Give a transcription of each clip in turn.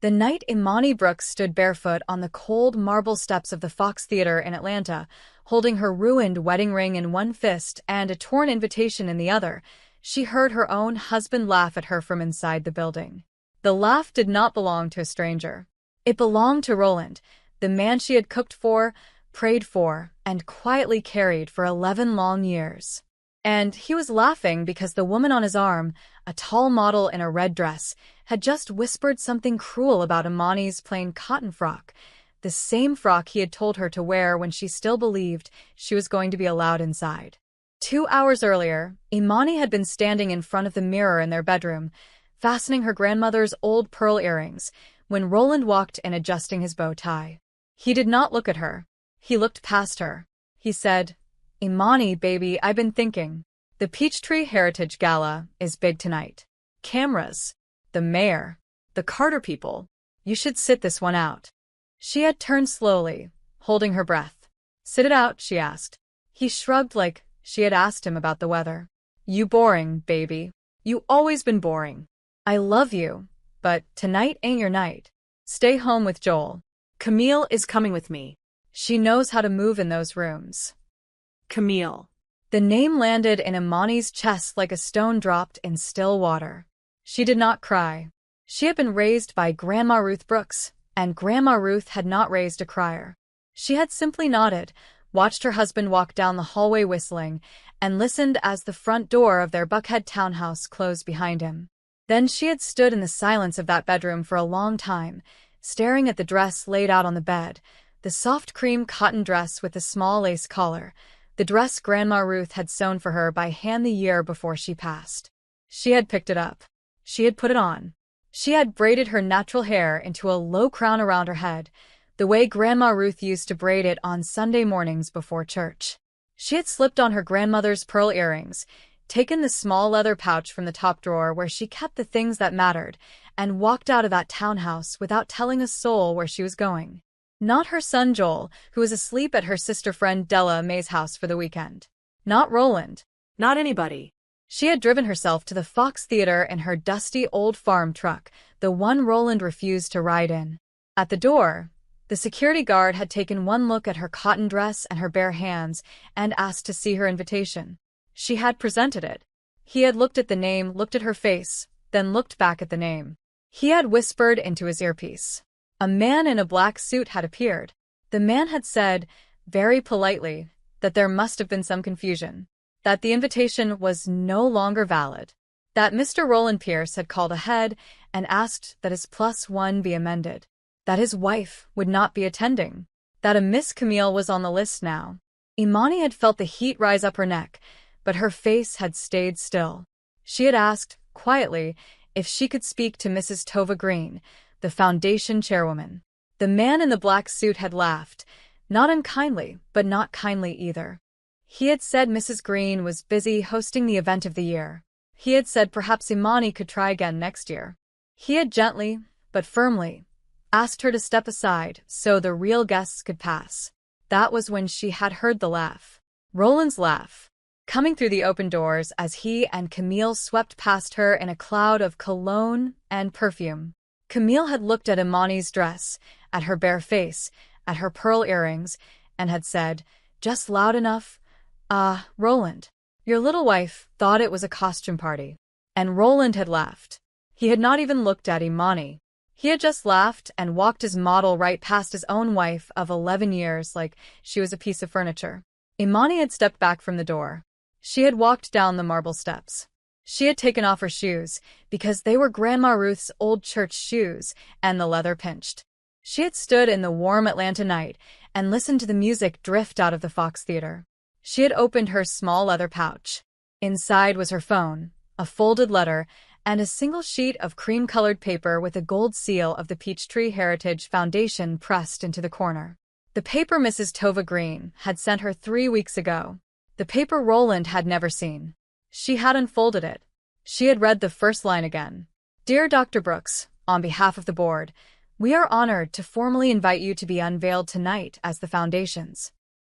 The night Imani Brooks stood barefoot on the cold marble steps of the Fox Theater in Atlanta, holding her ruined wedding ring in one fist and a torn invitation in the other, she heard her own husband laugh at her from inside the building. The laugh did not belong to a stranger. It belonged to Roland, the man she had cooked for, prayed for, and quietly carried for 11 long years. And he was laughing because the woman on his arm, a tall model in a red dress, had just whispered something cruel about Imani's plain cotton frock, the same frock he had told her to wear when she still believed she was going to be allowed inside. 2 hours earlier, Imani had been standing in front of the mirror in their bedroom, fastening her grandmother's old pearl earrings, when Roland walked in adjusting his bow tie. He did not look at her. He looked past her. He said, "Imani, baby, I've been thinking. The Peachtree Heritage Gala is big tonight. Cameras. The mayor. The Carter people. You should sit this one out." She had turned slowly, holding her breath. "Sit it out?" she asked. He shrugged like she had asked him about the weather. "You boring, baby. You always been boring. I love you, but tonight ain't your night. Stay home with Joel. Camille is coming with me. She knows how to move in those rooms." Camille. The name landed in Imani's chest like a stone dropped in still water. She did not cry. She had been raised by Grandma Ruth Brooks, and Grandma Ruth had not raised a crier. She had simply nodded, watched her husband walk down the hallway whistling, and listened as the front door of their Buckhead townhouse closed behind him. Then she had stood in the silence of that bedroom for a long time, staring at the dress laid out on the bed, the soft cream cotton dress with the small lace collar, the dress Grandma Ruth had sewn for her by hand the year before she passed. She had picked it up. She had put it on. She had braided her natural hair into a low crown around her head, the way Grandma Ruth used to braid it on Sunday mornings before church. She had slipped on her grandmother's pearl earrings, taken the small leather pouch from the top drawer where she kept the things that mattered, and walked out of that townhouse without telling a soul where she was going. Not her son Joel, who was asleep at her sister friend Della May's house for the weekend. Not Roland. Not anybody. She had driven herself to the Fox Theater in her dusty old farm truck, the one Roland refused to ride in. At the door, the security guard had taken one look at her cotton dress and her bare hands and asked to see her invitation. She had presented it. He had looked at the name, looked at her face, then looked back at the name. He had whispered into his earpiece. A man in a black suit had appeared. The man had said, very politely, that there must have been some confusion, that the invitation was no longer valid, that Mr. Roland Pierce had called ahead and asked that his +1 be amended, that his wife would not be attending, that a Miss Camille was on the list now. Imani had felt the heat rise up her neck, but her face had stayed still. She had asked, quietly, if she could speak to Mrs. Tova Green, the foundation chairwoman. The man in the black suit had laughed, not unkindly, but not kindly either. He had said Mrs. Green was busy hosting the event of the year. He had said perhaps Imani could try again next year. He had gently, but firmly, asked her to step aside so the real guests could pass. That was when she had heard the laugh. Roland's laugh, coming through the open doors as he and Camille swept past her in a cloud of cologne and perfume. Camille had looked at Imani's dress, at her bare face, at her pearl earrings, and had said, just loud enough, Roland, your little wife thought it was a costume party. And Roland had laughed. He had not even looked at Imani. He had just laughed and walked his model right past his own wife of 11 years like she was a piece of furniture. Imani had stepped back from the door. She had walked down the marble steps. She had taken off her shoes, because they were Grandma Ruth's old church shoes, and the leather pinched. She had stood in the warm Atlanta night and listened to the music drift out of the Fox Theater. She had opened her small leather pouch. Inside was her phone, a folded letter, and a single sheet of cream-colored paper with a gold seal of the Peachtree Heritage Foundation pressed into the corner. The paper Mrs. Tova Green had sent her 3 weeks ago. The paper Roland had never seen. She had unfolded it. She had read the first line again. Dear Dr. Brooks, on behalf of the board, we are honored to formally invite you to be unveiled tonight as the Foundation's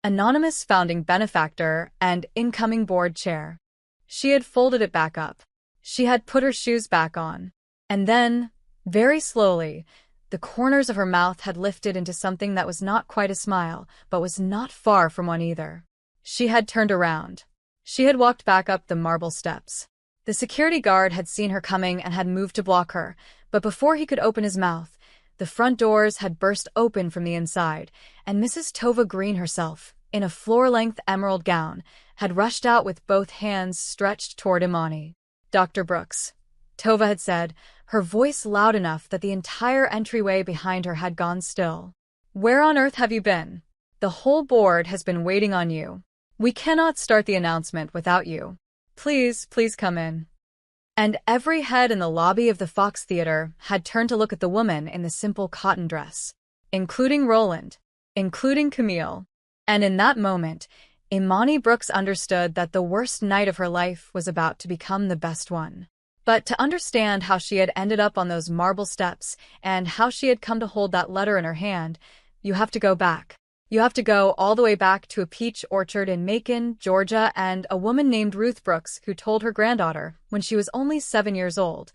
anonymous founding benefactor and incoming board chair. She had folded it back up. She had put her shoes back on. And then, very slowly, The corners of her mouth had lifted into something that was not quite a smile, but was not far from one either. She had turned around. She had walked back up the marble steps. The security guard had seen her coming and had moved to block her, but before he could open his mouth, the front doors had burst open from the inside, and Mrs. Tova Green herself, in a floor-length emerald gown, had rushed out with both hands stretched toward Imani. "Dr. Brooks," Tova had said, her voice loud enough that the entire entryway behind her had gone still. "Where on earth have you been? The whole board has been waiting on you. We cannot start the announcement without you. Please, please come in." And every head in the lobby of the Fox Theater had turned to look at the woman in the simple cotton dress, including Roland, including Camille. And in that moment, Imani Brooks understood that the worst night of her life was about to become the best one. But to understand how she had ended up on those marble steps and how she had come to hold that letter in her hand, you have to go back. You have to go all the way back to a peach orchard in Macon, Georgia, and a woman named Ruth Brooks who told her granddaughter, when she was only 7 years old,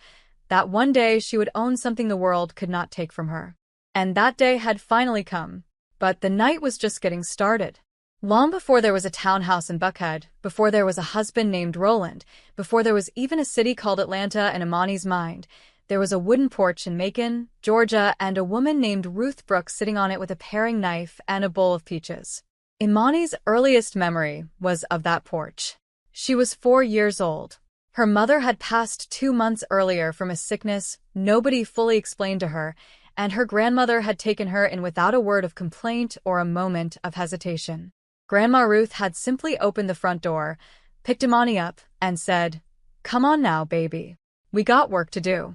that one day she would own something the world could not take from her. And that day had finally come. But the night was just getting started. Long before there was a townhouse in Buckhead, before there was a husband named Roland, before there was even a city called Atlanta in Imani's mind, there was a wooden porch in Macon, Georgia, and a woman named Ruth Brooks sitting on it with a paring knife and a bowl of peaches. Imani's earliest memory was of that porch. She was 4 years old. Her mother had passed 2 months earlier from a sickness nobody fully explained to her, and her grandmother had taken her in without a word of complaint or a moment of hesitation. Grandma Ruth had simply opened the front door, picked Imani up, and said, "Come on now, baby. We got work to do."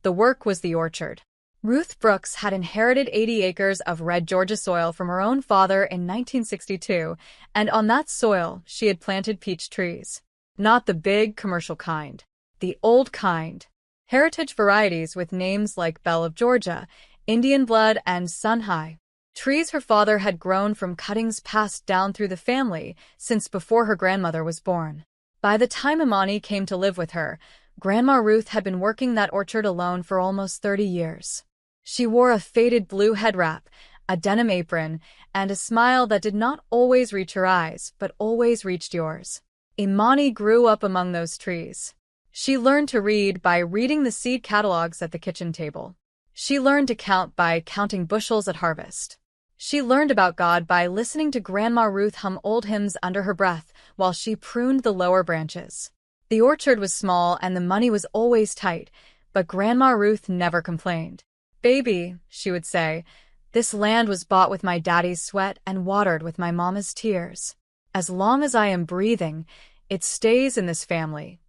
The work was the orchard. Ruth Brooks had inherited 80 acres of red Georgia soil from her own father in 1962, and on that soil she had planted peach trees. Not the big, commercial kind. The old kind. Heritage varieties with names like Belle of Georgia, Indian Blood, and Sun High. Trees her father had grown from cuttings passed down through the family since before her grandmother was born. By the time Imani came to live with her, Grandma Ruth had been working that orchard alone for almost 30 years. She wore a faded blue head wrap, a denim apron, and a smile that did not always reach her eyes, but always reached yours. Imani grew up among those trees. She learned to read by reading the seed catalogs at the kitchen table. She learned to count by counting bushels at harvest. She learned about God by listening to Grandma Ruth hum old hymns under her breath while she pruned the lower branches. The orchard was small and the money was always tight, but Grandma Ruth never complained. "Baby," she would say, "this land was bought with my daddy's sweat and watered with my mama's tears. As long as I am breathing, it stays in this family."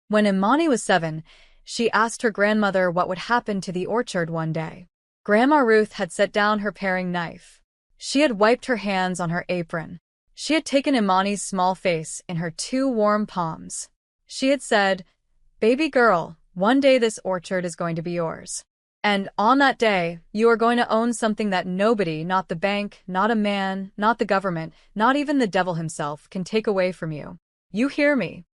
When Imani was 7, she asked her grandmother what would happen to the orchard one day. Grandma Ruth had set down her paring knife. She had wiped her hands on her apron. She had taken Imani's small face in her 2 warm palms. She had said, "Baby girl, one day this orchard is going to be yours. And on that day, you are going to own something that nobody, not the bank, not a man, not the government, not even the devil himself, can take away from you. You hear me?"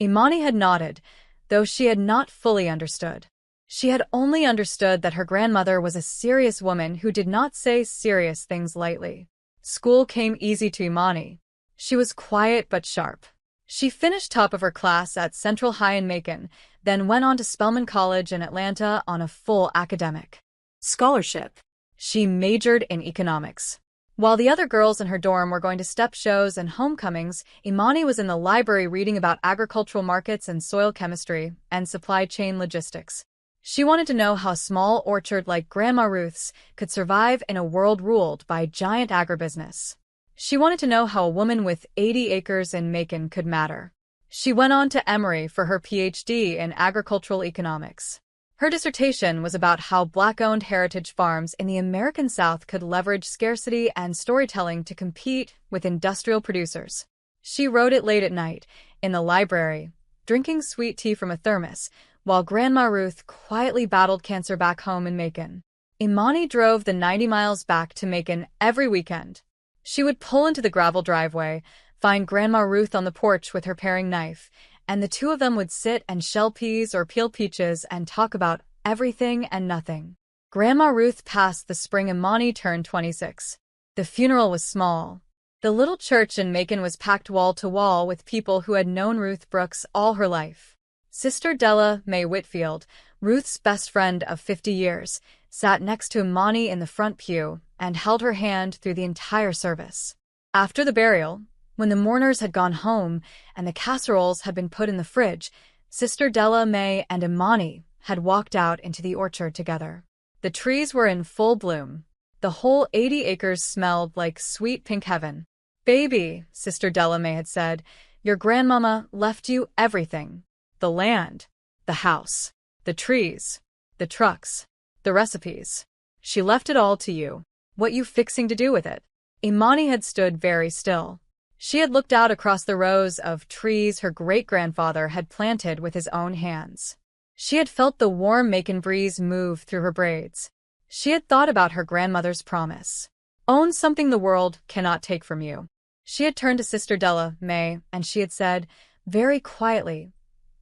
Imani had nodded, though she had not fully understood. She had only understood that her grandmother was a serious woman who did not say serious things lightly. School came easy to Imani. She was quiet but sharp. She finished top of her class at Central High in Macon, then went on to Spelman College in Atlanta on a full academic scholarship. She majored in economics. While the other girls in her dorm were going to step shows and homecomings, Imani was in the library reading about agricultural markets and soil chemistry and supply chain logistics. She wanted to know how a small orchard like Grandma Ruth's could survive in a world ruled by giant agribusiness. She wanted to know how a woman with 80 acres in Macon could matter. She went on to Emory for her PhD in agricultural economics. Her dissertation was about how Black-owned heritage farms in the American South could leverage scarcity and storytelling to compete with industrial producers. She wrote it late at night, in the library, drinking sweet tea from a thermos, while Grandma Ruth quietly battled cancer back home in Macon. Imani drove the 90 miles back to Macon every weekend. She would pull into the gravel driveway, find Grandma Ruth on the porch with her paring knife, and the two of them would sit and shell peas or peel peaches and talk about everything and nothing. Grandma Ruth passed the spring Imani turned 26. The funeral was small. The little church in Macon was packed wall to wall with people who had known Ruth Brooks all her life. Sister Della Mae Whitfield, Ruth's best friend of 50 years, sat next to Imani in the front pew and held her hand through the entire service. After the burial, when the mourners had gone home and the casseroles had been put in the fridge, Sister Della Mae and Imani had walked out into the orchard together. The trees were in full bloom. The whole 80 acres smelled like sweet pink heaven. "Baby," Sister Della Mae had said, "your grandmama left you everything. The land, the house, the trees, the trucks, the recipes. She left it all to you. What you fixing to do with it?" Imani had stood very still. She had looked out across the rows of trees her great-grandfather had planted with his own hands. She had felt the warm Macon breeze move through her braids. She had thought about her grandmother's promise. Own something the world cannot take from you. She had turned to Sister Della Mae and she had said, very quietly,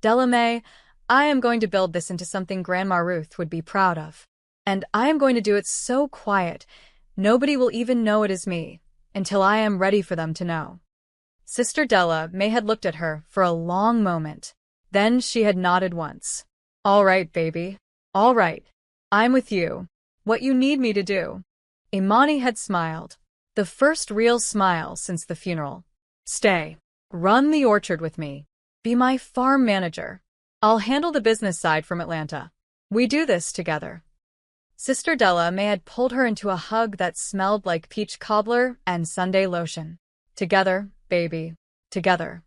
"Della Mae, I am going to build this into something Grandma Ruth would be proud of. And I am going to do it so quiet, nobody will even know it is me, until I am ready for them to know." Sister Della Mae had looked at her for a long moment. Then she had nodded once. "All right, baby. All right. I'm with you. What you need me to do." Imani had smiled. The first real smile since the funeral. "Stay. Run the orchard with me. Be my farm manager. I'll handle the business side from Atlanta. We do this together." Sister Della Mae had pulled her into a hug that smelled like peach cobbler and Sunday lotion. Together, baby. Together.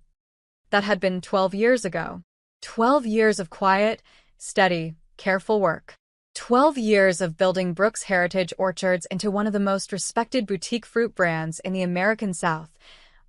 That had been 12 years ago. 12 years of quiet, steady, careful work. 12 years of building Brooks Heritage Orchards into one of the most respected boutique fruit brands in the American South,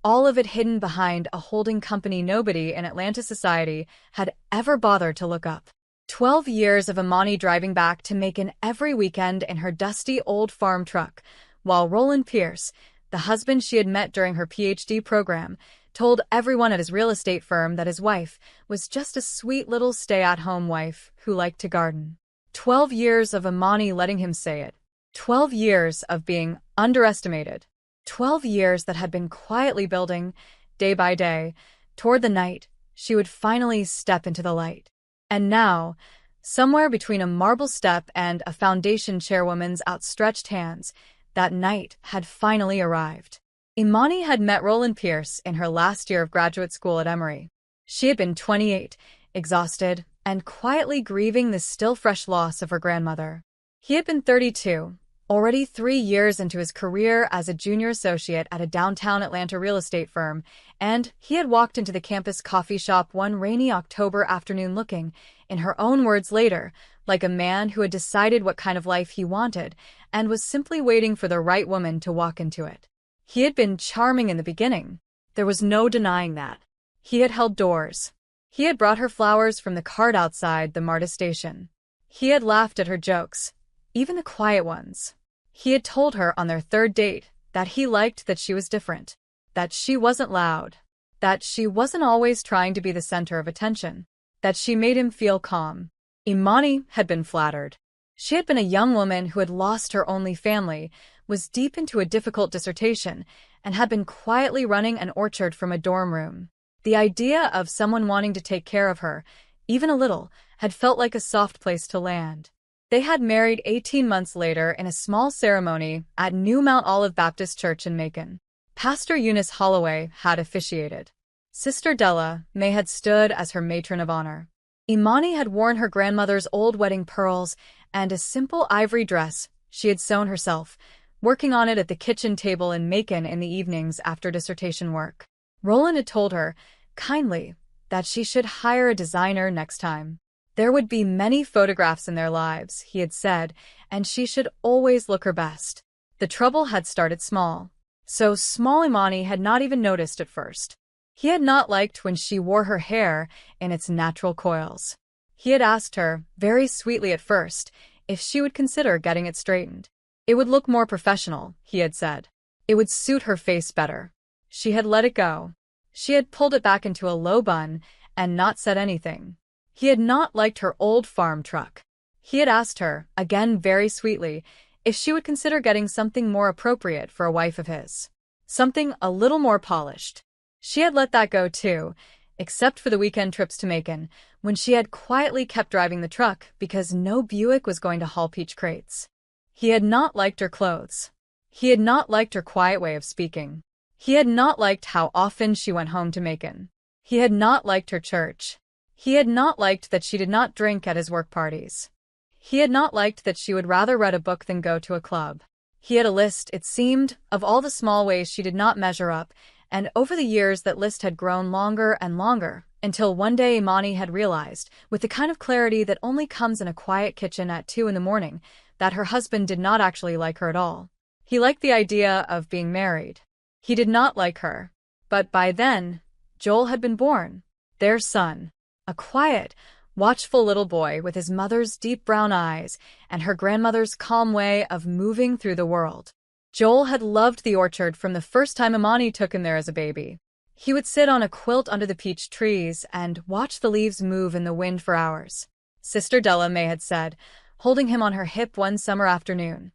all of it hidden behind a holding company nobody in Atlanta society had ever bothered to look up. 12 years of Imani driving back to Macon every weekend in her dusty old farm truck, while Roland Pierce, the husband she had met during her PhD program, told everyone at his real estate firm that his wife was just a sweet little stay-at-home wife who liked to garden. 12 years of Imani letting him say it. 12 years of being underestimated. 12 years that had been quietly building, day by day, toward the night she would finally step into the light. And now, somewhere between a marble step and a foundation chairwoman's outstretched hands, that night had finally arrived. Imani had met Roland Pierce in her last year of graduate school at Emory. She had been 28, exhausted, and quietly grieving the still-fresh loss of her grandmother. He had been 32, already 3 years into his career as a junior associate at a downtown Atlanta real estate firm, and he had walked into the campus coffee shop one rainy October afternoon looking, in her own words later, like a man who had decided what kind of life he wanted and was simply waiting for the right woman to walk into it. He had been charming in the beginning. There was no denying that. He had held doors. He had brought her flowers from the cart outside the MARTA station. He had laughed at her jokes, even the quiet ones. He had told her on their third date that he liked that she was different, that she wasn't loud, that she wasn't always trying to be the center of attention, that she made him feel calm. Imani had been flattered. She had been a young woman who had lost her only family, was deep into a difficult dissertation, and had been quietly running an orchard from a dorm room. The idea of someone wanting to take care of her, even a little, had felt like a soft place to land. They had married 18 months later in a small ceremony at New Mount Olive Baptist Church in Macon. Pastor Eunice Holloway had officiated. Sister Della Mae had stood as her matron of honor. Imani had worn her grandmother's old wedding pearls and a simple ivory dress she had sewn herself, working on it at the kitchen table in Macon in the evenings after dissertation work. Roland had told her, kindly, that she should hire a designer next time. There would be many photographs in their lives, he had said, and she should always look her best. The trouble had started small. So small Imani had not even noticed at first. He had not liked when she wore her hair in its natural coils. He had asked her, very sweetly at first, if she would consider getting it straightened. It would look more professional, he had said. It would suit her face better. She had let it go. She had pulled it back into a low bun and not said anything. He had not liked her old farm truck. He had asked her, again very sweetly, if she would consider getting something more appropriate for a wife of his. Something a little more polished. She had let that go too, except for the weekend trips to Macon, when she had quietly kept driving the truck because no Buick was going to haul peach crates. He had not liked her clothes. He had not liked her quiet way of speaking. He had not liked how often she went home to Macon. He had not liked her church. He had not liked that she did not drink at his work parties. He had not liked that she would rather read a book than go to a club. He had a list, it seemed, of all the small ways she did not measure up, and over the years that list had grown longer and longer, until one day Imani had realized, with the kind of clarity that only comes in a quiet kitchen at 2 in the morning, that her husband did not actually like her at all. He liked the idea of being married. He did not like her. But by then, Joel had been born, their son, a quiet, watchful little boy with his mother's deep brown eyes and her grandmother's calm way of moving through the world. Joel had loved the orchard from the first time Imani took him there as a baby. He would sit on a quilt under the peach trees and watch the leaves move in the wind for hours. Sister Della May had said, holding him on her hip one summer afternoon,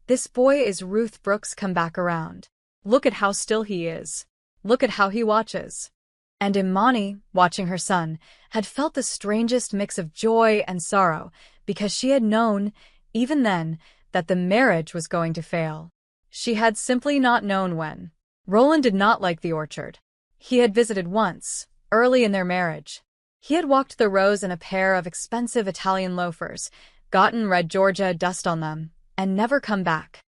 "This boy is Ruth Brooks come back around. Look at how still he is. Look at how he watches." And Imani, watching her son, had felt the strangest mix of joy and sorrow because she had known, even then, that the marriage was going to fail. She had simply not known when. Roland did not like the orchard. He had visited once, early in their marriage. He had walked the rows in a pair of expensive Italian loafers, gotten red Georgia dust on them, and never come back.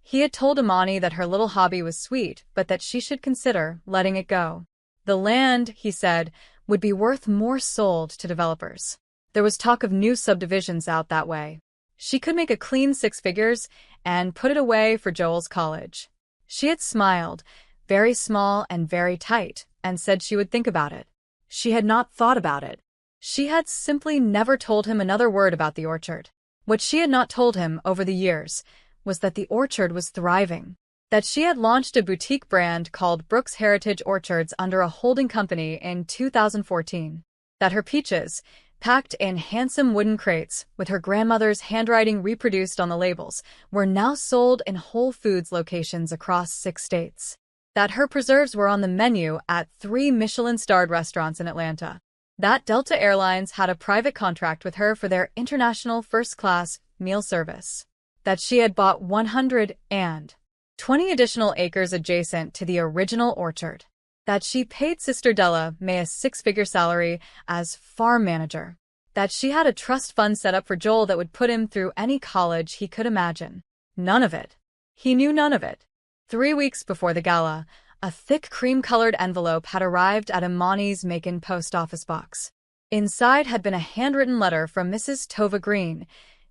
He had told Imani that her little hobby was sweet, but that she should consider letting it go. The land, he said, would be worth more sold to developers. There was talk of new subdivisions out that way. She could make a clean 6 figures and put it away for Joel's college. She had smiled, very small and very tight, and said she would think about it. She had not thought about it. She had simply never told him another word about the orchard. What she had not told him over the years was that the orchard was thriving, that she had launched a boutique brand called Brooks Heritage Orchards under a holding company in 2014, that her peaches, packed in handsome wooden crates with her grandmother's handwriting reproduced on the labels, were now sold in Whole Foods locations across 6 states, that her preserves were on the menu at 3 Michelin-starred restaurants in Atlanta, that Delta Airlines had a private contract with her for their international first-class meal service, that she had bought 120 additional acres adjacent to the original orchard, that she paid Sister Della May a 6-figure salary as farm manager, that she had a trust fund set up for Joel that would put him through any college he could imagine. None of it. He knew none of it. 3 weeks before the gala, a thick cream-colored envelope had arrived at Imani's Macon post office box. Inside had been a handwritten letter from Mrs. Tova Green,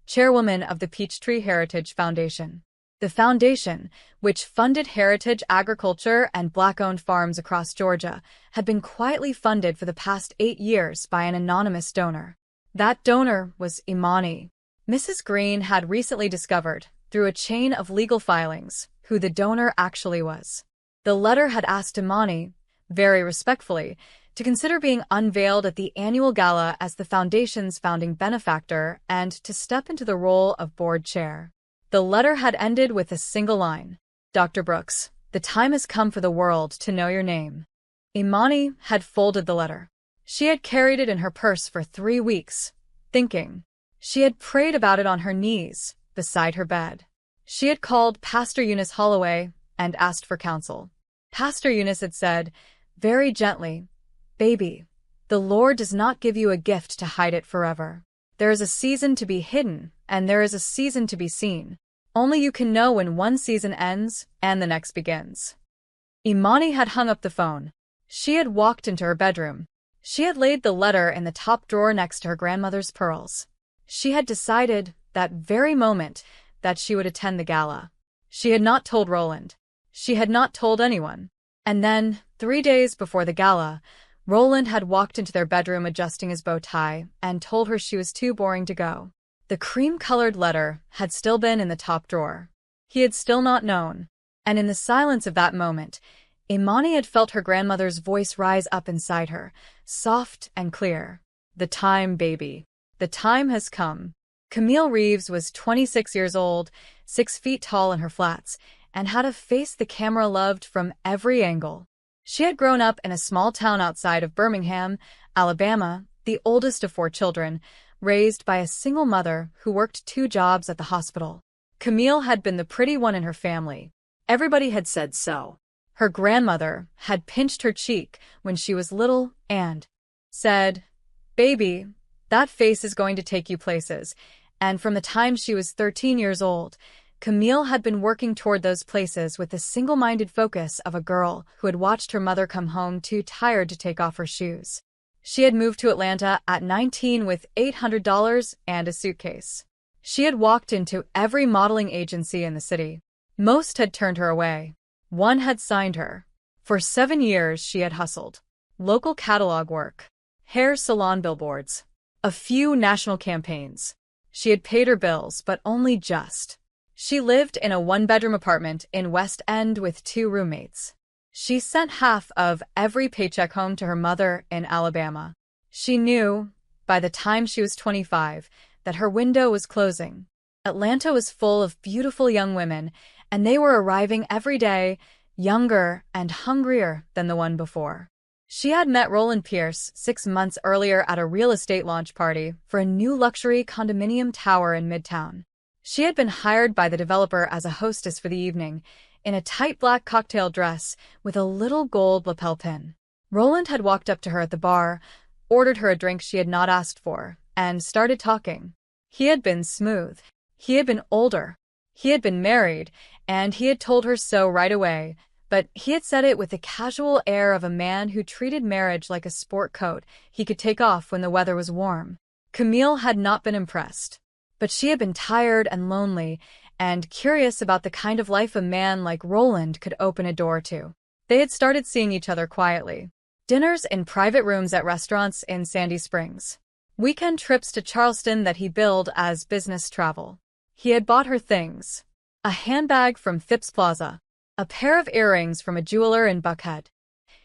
chairwoman of the Peachtree Heritage Foundation. The foundation, which funded heritage agriculture and Black-owned farms across Georgia, had been quietly funded for the past 8 years by an anonymous donor. That donor was Imani. Mrs. Green had recently discovered, through a chain of legal filings, who the donor actually was. The letter had asked Imani, very respectfully, to consider being unveiled at the annual gala as the foundation's founding benefactor and to step into the role of board chair. The letter had ended with a single line, "Dr. Brooks, the time has come for the world to know your name." Imani had folded the letter. She had carried it in her purse for 3 weeks, thinking. She had prayed about it on her knees, beside her bed. She had called Pastor Eunice Holloway and asked for counsel. Pastor Eunice had said, very gently, "Baby, the Lord does not give you a gift to hide it forever. There is a season to be hidden, and there is a season to be seen. Only you can know when one season ends and the next begins." Imani had hung up the phone. She had walked into her bedroom. She had laid the letter in the top drawer next to her grandmother's pearls. She had decided, that very moment, that she would attend the gala. She had not told Roland. She had not told anyone. And then, 3 days before the gala, Roland had walked into their bedroom adjusting his bow tie and told her she was too boring to go. The cream-colored letter had still been in the top drawer. He had still not known. And in the silence of that moment, Imani had felt her grandmother's voice rise up inside her, soft and clear. "The time, baby. The time has come. Camille Reeves was 26 years old, 6 feet tall in her flats, and had a face the camera loved from every angle. She had grown up in a small town outside of Birmingham, Alabama, the oldest of 4 children, raised by a single mother who worked 2 jobs at the hospital. Camille had been the pretty one in her family. Everybody had said so. Her grandmother had pinched her cheek when she was little and said, "Baby, that face is going to take you places." And from the time she was 13 years old, Camille had been working toward those places with the single-minded focus of a girl who had watched her mother come home too tired to take off her shoes. She had moved to Atlanta at 19 with $800 and a suitcase. She had walked into every modeling agency in the city. Most had turned her away. One had signed her. For 7 years she had hustled. Local catalog work, hair salon billboards, a few national campaigns. She had paid her bills, but only just. She lived in a 1-bedroom apartment in West End with 2 roommates. She sent half of every paycheck home to her mother in Alabama. She knew, by the time she was 25, that her window was closing. Atlanta was full of beautiful young women, and they were arriving every day, younger and hungrier than the one before. She had met Roland Pierce 6 months earlier at a real estate launch party for a new luxury condominium tower in Midtown. She had been hired by the developer as a hostess for the evening, in a tight black cocktail dress with a little gold lapel pin. Roland had walked up to her at the bar, ordered her a drink she had not asked for, and started talking. He had been smooth. He had been older. He had been married, and he had told her so right away, but he had said it with the casual air of a man who treated marriage like a sport coat he could take off when the weather was warm. Camille had not been impressed, but she had been tired and lonely, and curious about the kind of life a man like Roland could open a door to. They had started seeing each other quietly. Dinners in private rooms at restaurants in Sandy Springs. Weekend trips to Charleston that he billed as business travel. He had bought her things. A handbag from Phipps Plaza. A pair of earrings from a jeweler in Buckhead.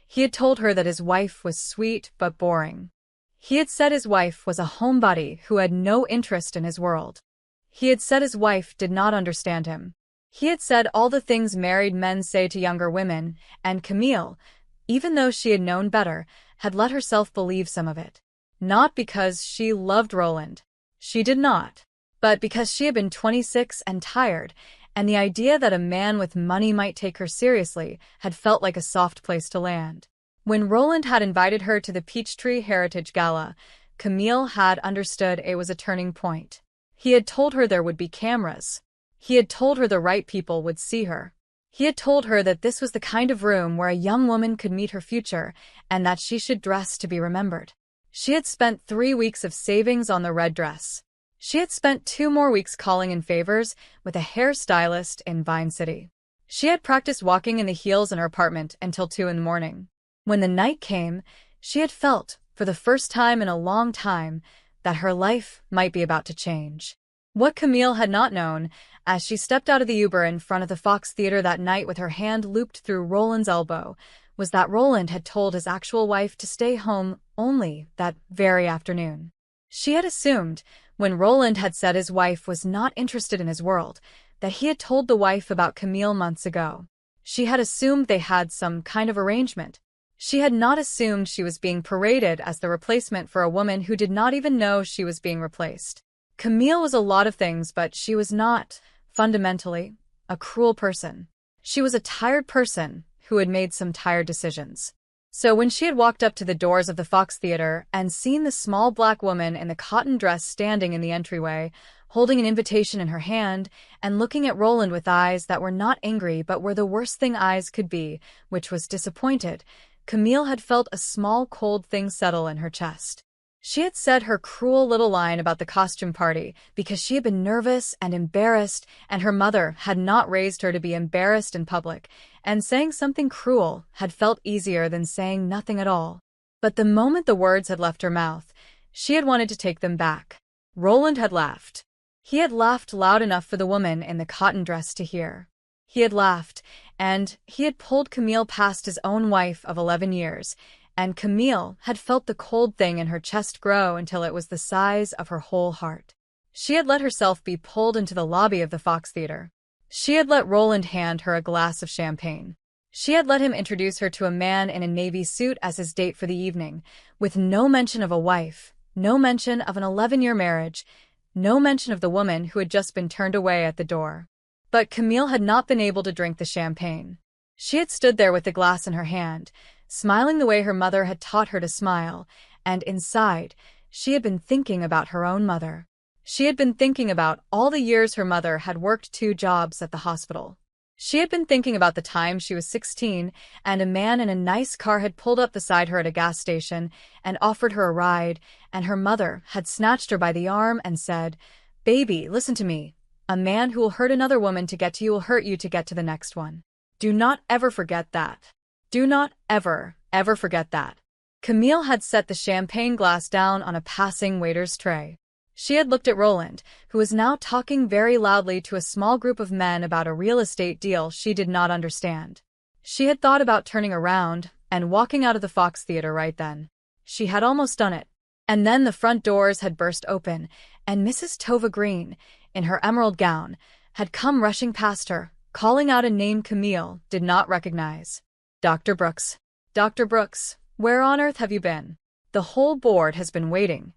He had told her that his wife was sweet but boring. He had said his wife was a homebody who had no interest in his world. He had said his wife did not understand him. He had said all the things married men say to younger women, and Camille, even though she had known better, had let herself believe some of it. Not because she loved Roland. She did not. But because she had been 26 and tired, and the idea that a man with money might take her seriously had felt like a soft place to land. When Roland had invited her to the Peachtree Heritage Gala, Camille had understood it was a turning point. He had told her there would be cameras. He had told her the right people would see her. He had told her that this was the kind of room where a young woman could meet her future, and that she should dress to be remembered. She had spent 3 weeks of savings on the red dress. She had spent 2 more weeks calling in favors with a hairstylist in Vine City. She had practiced walking in the heels in her apartment until 2 in the morning. When the night came, she had felt, for the first time in a long time, that her life might be about to change. What Camille had not known, as she stepped out of the Uber in front of the Fox Theater that night with her hand looped through Roland's elbow, was that Roland had told his actual wife to stay home only that very afternoon. She had assumed, when Roland had said his wife was not interested in his world, that he had told the wife about Camille months ago. She had assumed they had some kind of arrangement. She had not assumed she was being paraded as the replacement for a woman who did not even know she was being replaced. Camille was a lot of things, but she was not, fundamentally, a cruel person. She was a tired person who had made some tired decisions. So when she had walked up to the doors of the Fox Theater and seen the small black woman in the cotton dress standing in the entryway, holding an invitation in her hand, and looking at Roland with eyes that were not angry but were the worst thing eyes could be, which was disappointed, Camille had felt a small cold thing settle in her chest. She had said her cruel little line about the costume party because she had been nervous and embarrassed, and her mother had not raised her to be embarrassed in public, and saying something cruel had felt easier than saying nothing at all. But the moment the words had left her mouth, she had wanted to take them back. Roland had laughed. He had laughed loud enough for the woman in the cotton dress to hear. He had laughed, and he had pulled Camille past his own wife of 11 years, and Camille had felt the cold thing in her chest grow until it was the size of her whole heart. She had let herself be pulled into the lobby of the Fox Theater. She had let Roland hand her a glass of champagne. She had let him introduce her to a man in a navy suit as his date for the evening, with no mention of a wife, no mention of an 11-year marriage, no mention of the woman who had just been turned away at the door. But Camille had not been able to drink the champagne. She had stood there with the glass in her hand, smiling the way her mother had taught her to smile, and inside, she had been thinking about her own mother. She had been thinking about all the years her mother had worked 2 jobs at the hospital. She had been thinking about the time she was 16 and a man in a nice car had pulled up beside her at a gas station and offered her a ride, and her mother had snatched her by the arm and said, "Baby, listen to me. A man who will hurt another woman to get to you will hurt you to get to the next one. Do not ever forget that. Do not ever, ever forget that." Camille had set the champagne glass down on a passing waiter's tray. She had looked at Roland, who was now talking very loudly to a small group of men about a real estate deal she did not understand. She had thought about turning around and walking out of the Fox Theater right then. She had almost done it. And then the front doors had burst open, and Mrs. Tova Green, in her emerald gown, had come rushing past her, calling out a name Camille did not recognize. "Dr. Brooks. Dr. Brooks, where on earth have you been? The whole board has been waiting."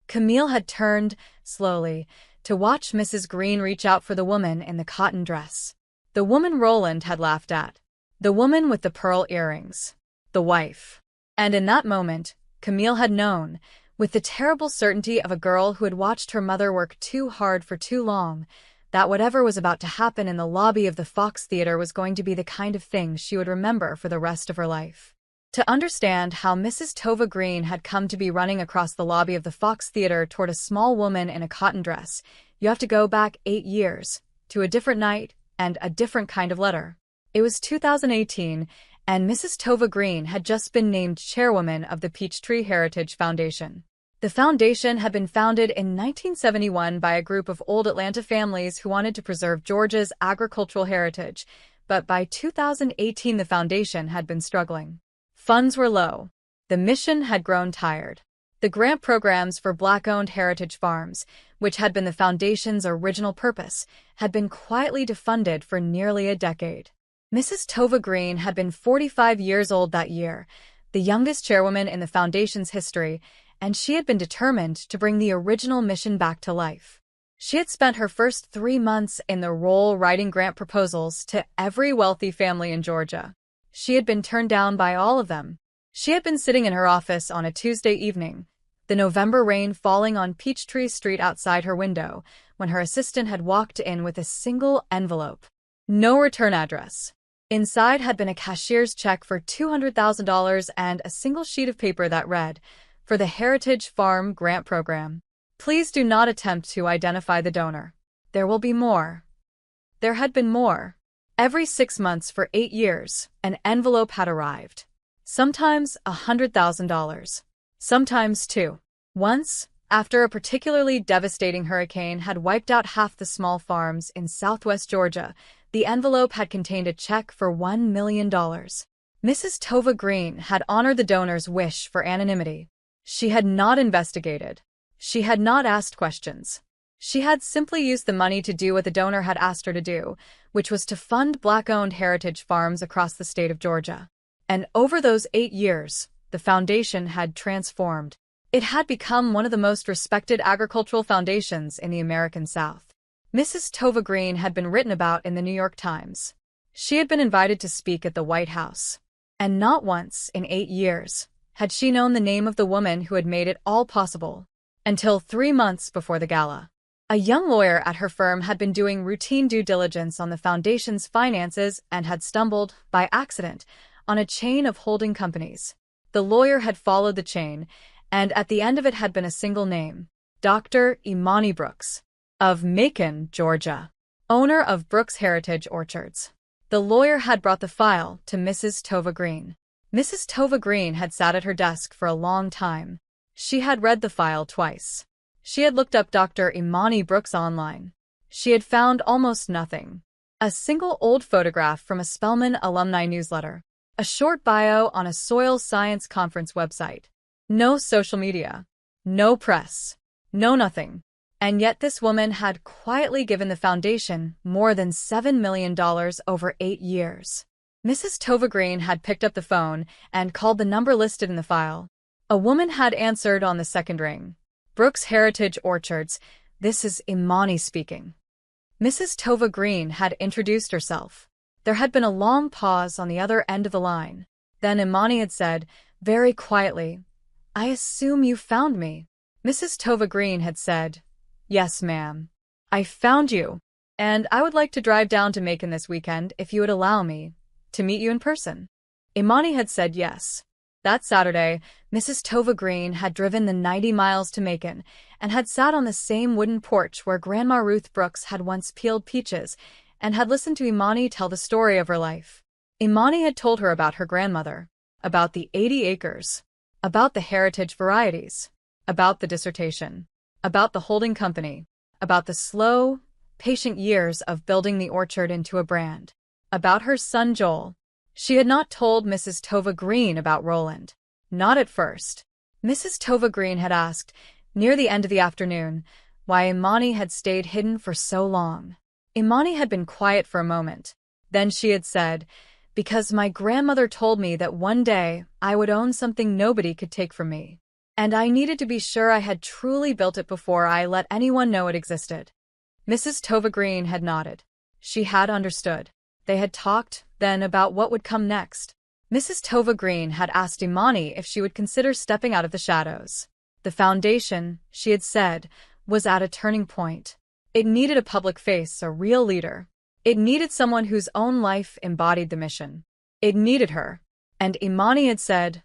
Camille had turned, slowly, to watch Mrs. Green reach out for the woman in the cotton dress. The woman Roland had laughed at. The woman with the pearl earrings. The wife. And in that moment, Camille had known, with the terrible certainty of a girl who had watched her mother work too hard for too long, that whatever was about to happen in the lobby of the Fox Theater was going to be the kind of thing she would remember for the rest of her life. To understand how Mrs. Tova Green had come to be running across the lobby of the Fox Theater toward a small woman in a cotton dress, you have to go back 8 years, to a different night, and a different kind of letter. It was 2018, and Mrs. Tova Green had just been named chairwoman of the Peachtree Heritage Foundation. The foundation had been founded in 1971 by a group of old Atlanta families who wanted to preserve Georgia's agricultural heritage, but by 2018 the foundation had been struggling. Funds were low. The mission had grown tired. The grant programs for Black-owned heritage farms, which had been the foundation's original purpose, had been quietly defunded for nearly a decade. Mrs. Tova Green had been 45 years old that year, the youngest chairwoman in the foundation's history, and she had been determined to bring the original mission back to life. She had spent her first 3 months in the role writing grant proposals to every wealthy family in Georgia. She had been turned down by all of them. She had been sitting in her office on a Tuesday evening, the November rain falling on Peachtree Street outside her window, when her assistant had walked in with a single envelope. No return address. Inside had been a cashier's check for $200,000 and a single sheet of paper that read, "For the Heritage Farm Grant Program. Please do not attempt to identify the donor. There will be more." There had been more. Every 6 months for 8 years, an envelope had arrived. Sometimes $100,000. Sometimes 2. Once, after a particularly devastating hurricane had wiped out half the small farms in southwest Georgia, the envelope had contained a check for $1 million. Mrs. Tova Green had honored the donor's wish for anonymity. She had not investigated. She had not asked questions. She had simply used the money to do what the donor had asked her to do, which was to fund Black-owned heritage farms across the state of Georgia. And over those 8 years, the foundation had transformed. It had become one of the most respected agricultural foundations in the American South. Mrs. Tova Green had been written about in the New York Times. She had been invited to speak at the White House. And not once in 8 years had she known the name of the woman who had made it all possible. Until 3 months before the gala. A young lawyer at her firm had been doing routine due diligence on the foundation's finances and had stumbled, by accident, on a chain of holding companies. The lawyer had followed the chain, and at the end of it had been a single name, Dr. Imani Brooks, of Macon, Georgia, owner of Brooks Heritage Orchards. The lawyer had brought the file to Mrs. Tova Green. Mrs. Tova Green had sat at her desk for a long time. She had read the file twice. She had looked up Dr. Imani Brooks online. She had found almost nothing. A single old photograph from a Spelman alumni newsletter. A short bio on a soil science conference website. No social media. No press. No nothing. And yet this woman had quietly given the foundation more than $7 million over 8 years. Mrs. Tovagreen had picked up the phone and called the number listed in the file. A woman had answered on the second ring. Brooks Heritage Orchards, this is Imani speaking. Mrs. Tovagreen had introduced herself. There had been a long pause on the other end of the line. Then Imani had said, very quietly, I assume you found me. Mrs. Tovagreen had said, yes, ma'am. I found you, and I would like to drive down to Macon this weekend if you would allow me to meet you in person. Imani had said yes. That Saturday, Mrs. Tovagreen had driven the 90 miles to Macon and had sat on the same wooden porch where Grandma Ruth Brooks had once peeled peaches and had listened to Imani tell the story of her life. Imani had told her about her grandmother, about the 80 acres, about the heritage varieties, about the dissertation, about the holding company, about the slow, patient years of building the orchard into a brand, about her son Joel. She had not told Mrs. Tovagreen about Roland. Not at first. Mrs. Tovagreen had asked, near the end of the afternoon, why Imani had stayed hidden for so long. Imani had been quiet for a moment. Then she had said, because my grandmother told me that one day I would own something nobody could take from me. And I needed to be sure I had truly built it before I let anyone know it existed. Mrs. Tovagreen had nodded. She had understood. They had talked, then, about what would come next. Mrs. Tovagreen had asked Imani if she would consider stepping out of the shadows. The foundation, she had said, was at a turning point. It needed a public face, a real leader. It needed someone whose own life embodied the mission. It needed her. And Imani had said,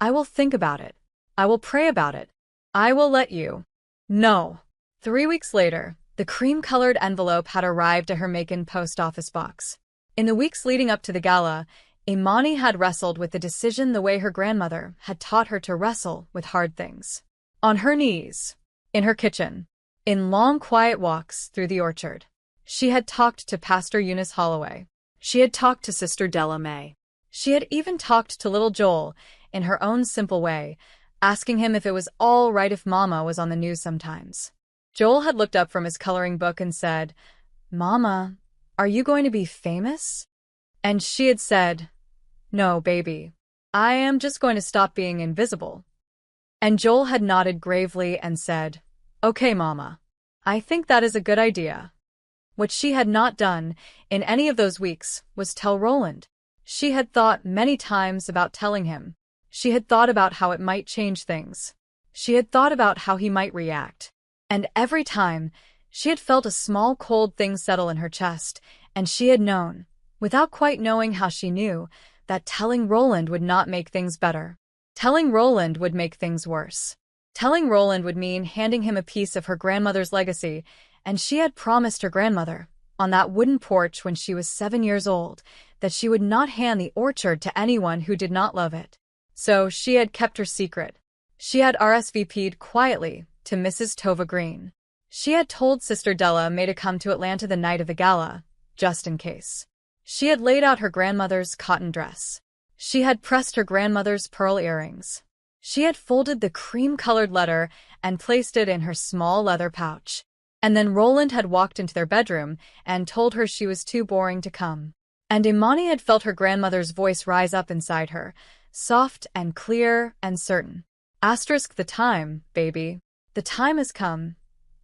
I will think about it. I will pray about it. I will let you know. 3 weeks later, the cream-colored envelope had arrived at her Macon post office box. In the weeks leading up to the gala, Imani had wrestled with the decision the way her grandmother had taught her to wrestle with hard things. On her knees, in her kitchen, in long quiet walks through the orchard. She had talked to Pastor Eunice Holloway. She had talked to Sister Della Mae. She had even talked to little Joel in her own simple way, asking him if it was all right if Mama was on the news sometimes. Joel had looked up from his coloring book and said, Mama, are you going to be famous? And she had said, no, baby. I am just going to stop being invisible. And Joel had nodded gravely and said, okay, Mama. I think that is a good idea. What she had not done in any of those weeks was tell Roland. She had thought many times about telling him. She had thought about how it might change things. She had thought about how he might react. And every time, she had felt a small cold thing settle in her chest, and she had known, without quite knowing how she knew, that telling Roland would not make things better. Telling Roland would make things worse. Telling Roland would mean handing him a piece of her grandmother's legacy, and she had promised her grandmother, on that wooden porch when she was 7 years old, that she would not hand the orchard to anyone who did not love it. So she had kept her secret. She had RSVP'd quietly to Mrs. Tovagreen. She had told Sister Della Mae to come to Atlanta the night of the gala, just in case. She had laid out her grandmother's cotton dress. She had pressed her grandmother's pearl earrings. She had folded the cream-colored letter and placed it in her small leather pouch. And then Roland had walked into their bedroom and told her she was too boring to come. And Imani had felt her grandmother's voice rise up inside her, soft and clear and certain. Asterisk the time, baby. The time has come.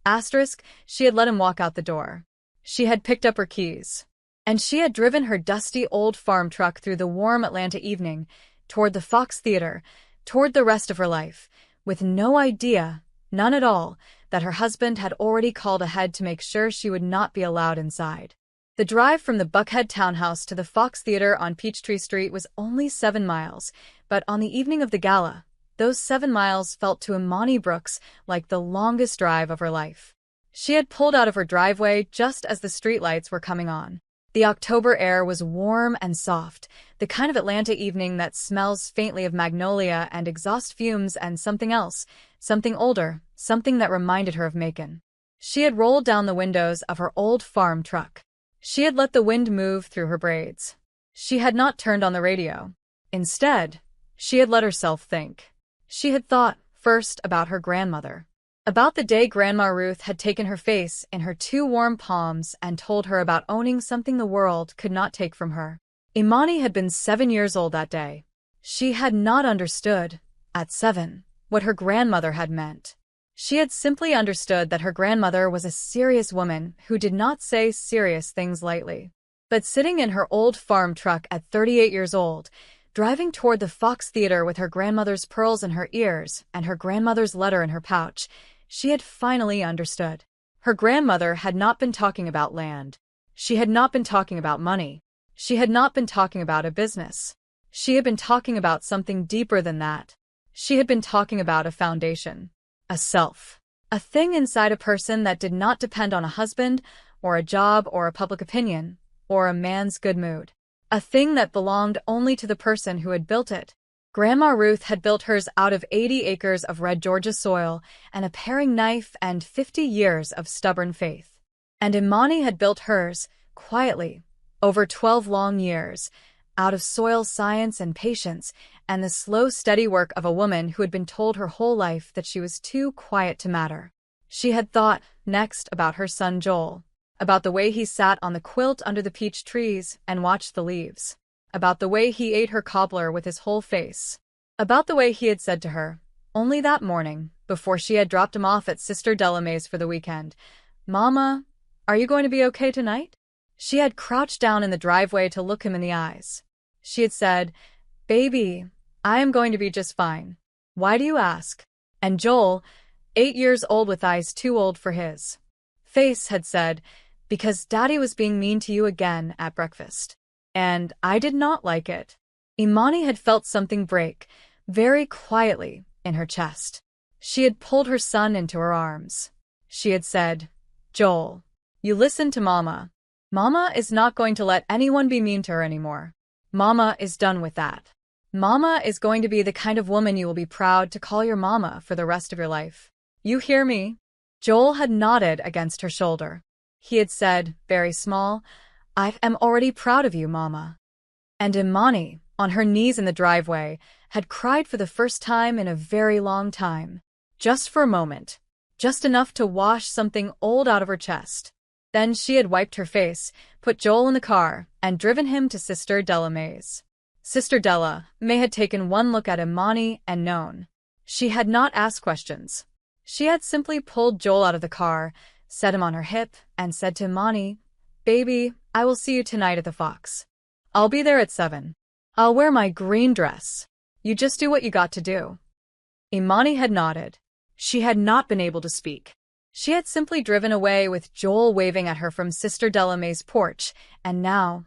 Asterisk, she had let him walk out the door. She had picked up her keys. And she had driven her dusty old farm truck through the warm Atlanta evening, toward the Fox Theater, toward the rest of her life, with no idea, none at all, that her husband had already called ahead to make sure she would not be allowed inside. The drive from the Buckhead townhouse to the Fox Theater on Peachtree Street was only 7 miles, but on the evening of the gala, those 7 miles felt to Imani Brooks like the longest drive of her life. She had pulled out of her driveway just as the streetlights were coming on. The October air was warm and soft, the kind of Atlanta evening that smells faintly of magnolia and exhaust fumes and something else, something older, something that reminded her of Macon. She had rolled down the windows of her old farm truck. She had let the wind move through her braids. She had not turned on the radio. Instead, she had let herself think. She had thought, first, about her grandmother. About the day Grandma Ruth had taken her face in her two warm palms and told her about owning something the world could not take from her. Imani had been 7 years old that day. She had not understood, at 7, what her grandmother had meant. She had simply understood that her grandmother was a serious woman who did not say serious things lightly. But sitting in her old farm truck at 38 years old, driving toward the Fox Theater with her grandmother's pearls in her ears and her grandmother's letter in her pouch, she had finally understood. Her grandmother had not been talking about land. She had not been talking about money. She had not been talking about a business. She had been talking about something deeper than that. She had been talking about a foundation. A self. A thing inside a person that did not depend on a husband, or a job, or a public opinion, or a man's good mood. A thing that belonged only to the person who had built it. Grandma Ruth had built hers out of 80 acres of red Georgia soil and a paring knife and 50 years of stubborn faith. And Imani had built hers, quietly, over 12 long years, out of soil science and patience, and the slow, steady work of a woman who had been told her whole life that she was too quiet to matter. She had thought, next, about her son Joel, about the way he sat on the quilt under the peach trees and watched the leaves, about the way he ate her cobbler with his whole face, about the way he had said to her, only that morning, before she had dropped him off at Sister Delamay's for the weekend, "Mama, are you going to be okay tonight?" She had crouched down in the driveway to look him in the eyes. She had said, "Baby, I am going to be just fine. Why do you ask?" And Joel, 8 years old with eyes too old for his face, had said, "Because Daddy was being mean to you again at breakfast. And I did not like it." Imani had felt something break, very quietly, in her chest. She had pulled her son into her arms. She had said, "Joel, you listen to Mama. Mama is not going to let anyone be mean to her anymore. Mama is done with that. Mama is going to be the kind of woman you will be proud to call your mama for the rest of your life. You hear me?" Joel had nodded against her shoulder. He had said, very small, "I am already proud of you, Mama." And Imani, on her knees in the driveway, had cried for the first time in a very long time. Just for a moment. Just enough to wash something old out of her chest. Then she had wiped her face, put Joel in the car, and driven him to Sister Delamay's. Sister Della May had taken one look at Imani and known. She had not asked questions. She had simply pulled Joel out of the car, set him on her hip, and said to Imani, "Baby, I will see you tonight at the Fox. I'll be there at 7. I'll wear my green dress. You just do what you got to do." Imani had nodded. She had not been able to speak. She had simply driven away with Joel waving at her from Sister Delamay's porch, and now,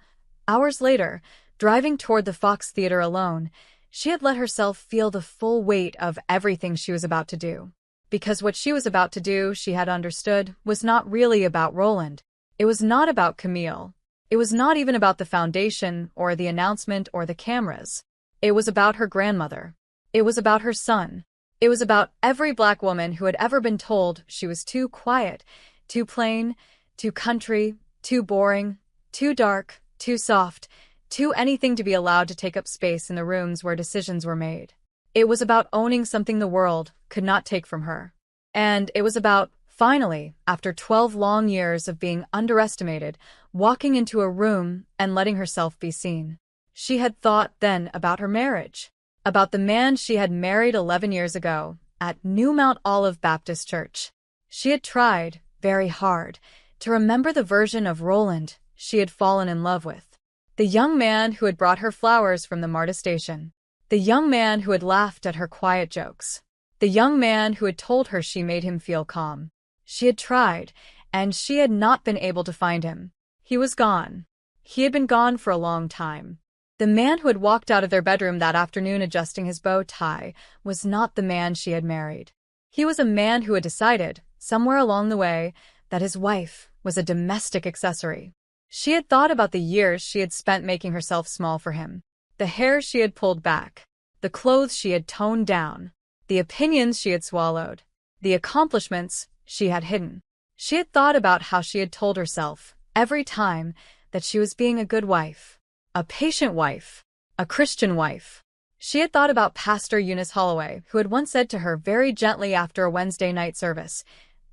hours later, driving toward the Fox Theater alone, she had let herself feel the full weight of everything she was about to do. Because what she was about to do, she had understood, was not really about Roland. It was not about Camille. It was not even about the foundation, or the announcement, or the cameras. It was about her grandmother. It was about her son. It was about every black woman who had ever been told she was too quiet, too plain, too country, too boring, too dark, too soft, too anything to be allowed to take up space in the rooms where decisions were made. It was about owning something the world could not take from her. And it was about, finally, after 12 long years of being underestimated, walking into a room and letting herself be seen. She had thought then about her marriage. About the man she had married 11 years ago at New Mount Olive Baptist Church. She had tried, very hard, to remember the version of Roland she had fallen in love with. The young man who had brought her flowers from the MARTA station. The young man who had laughed at her quiet jokes. The young man who had told her she made him feel calm. She had tried, and she had not been able to find him. He was gone. He had been gone for a long time. The man who had walked out of their bedroom that afternoon adjusting his bow tie was not the man she had married. He was a man who had decided, somewhere along the way, that his wife was a domestic accessory. She had thought about the years she had spent making herself small for him, the hair she had pulled back, the clothes she had toned down, the opinions she had swallowed, the accomplishments she had hidden. She had thought about how she had told herself, every time, that she was being a good wife. A patient wife. A Christian wife. She had thought about Pastor Eunice Holloway, who had once said to her very gently after a Wednesday night service,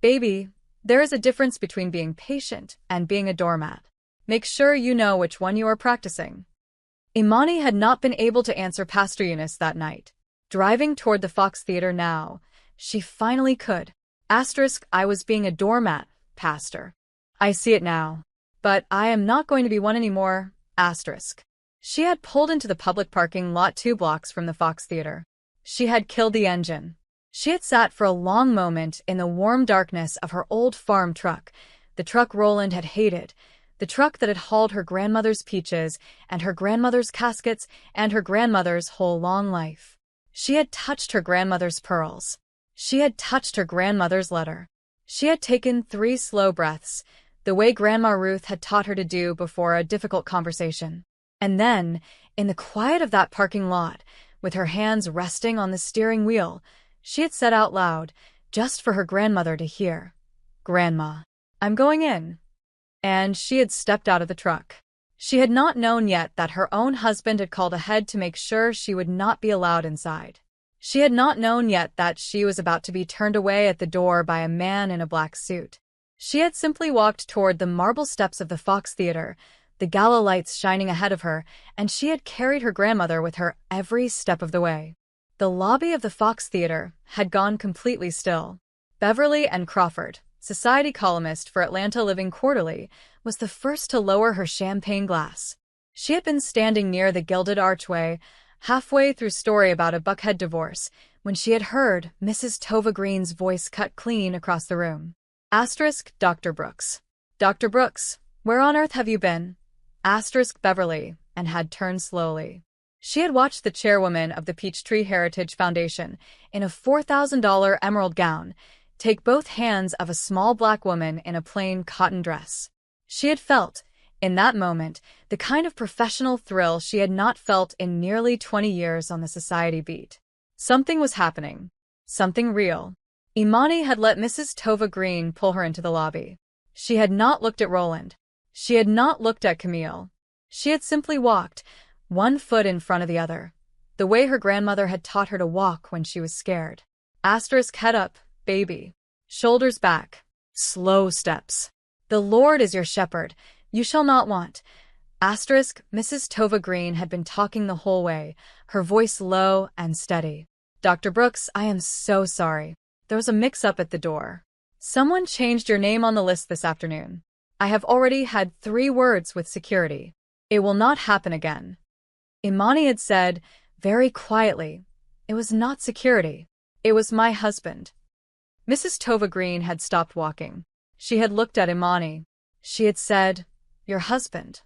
"Baby, there is a difference between being patient and being a doormat. Make sure you know which one you are practicing." Imani had not been able to answer Pastor Eunice that night. Driving toward the Fox Theater now, she finally could. I was being a doormat, Pastor. I see it now. But I am not going to be one anymore, asterisk. She had pulled into the public parking lot 2 blocks from the Fox Theater. She had killed the engine. She had sat for a long moment in the warm darkness of her old farm truck, the truck Roland had hated, the truck that had hauled her grandmother's peaches and her grandmother's caskets and her grandmother's whole long life. She had touched her grandmother's pearls. She had touched her grandmother's letter. She had taken 3 slow breaths, the way Grandma Ruth had taught her to do before a difficult conversation. And then, in the quiet of that parking lot, with her hands resting on the steering wheel, she had said out loud, just for her grandmother to hear, "Grandma, I'm going in." And she had stepped out of the truck. She had not known yet that her own husband had called ahead to make sure she would not be allowed inside. She had not known yet that she was about to be turned away at the door by a man in a black suit. She had simply walked toward the marble steps of the Fox Theater, the gala lights shining ahead of her, and she had carried her grandmother with her every step of the way. The lobby of the Fox Theater had gone completely still. Beverly and Crawford, society columnist for Atlanta Living Quarterly, was the first to lower her champagne glass. She had been standing near the gilded archway, halfway through story about a Buckhead divorce, when she had heard Mrs. Tova Green's voice cut clean across the room. Dr. Brooks. Dr. Brooks, where on earth have you been? Beverly, and had turned slowly. She had watched the chairwoman of the Peachtree Heritage Foundation, in a $4,000 emerald gown, take both hands of a small black woman in a plain cotton dress. She had felt, in that moment, the kind of professional thrill she had not felt in nearly 20 years on the society beat. Something was happening. Something real. Imani had let Mrs. Tova Green pull her into the lobby. She had not looked at Roland. She had not looked at Camille. She had simply walked, one foot in front of the other, the way her grandmother had taught her to walk when she was scared. Head up, baby. Shoulders back. Slow steps. The Lord is your shepherd. You shall not want. Mrs. Tova Green had been talking the whole way, her voice low and steady. Dr. Brooks, I am so sorry. There was a mix-up at the door. Someone changed your name on the list this afternoon. I have already had 3 words with security. It will not happen again. Imani had said, very quietly, it was not security. It was my husband. Mrs. Tova Green had stopped walking. She had looked at Imani. She had said, your husband.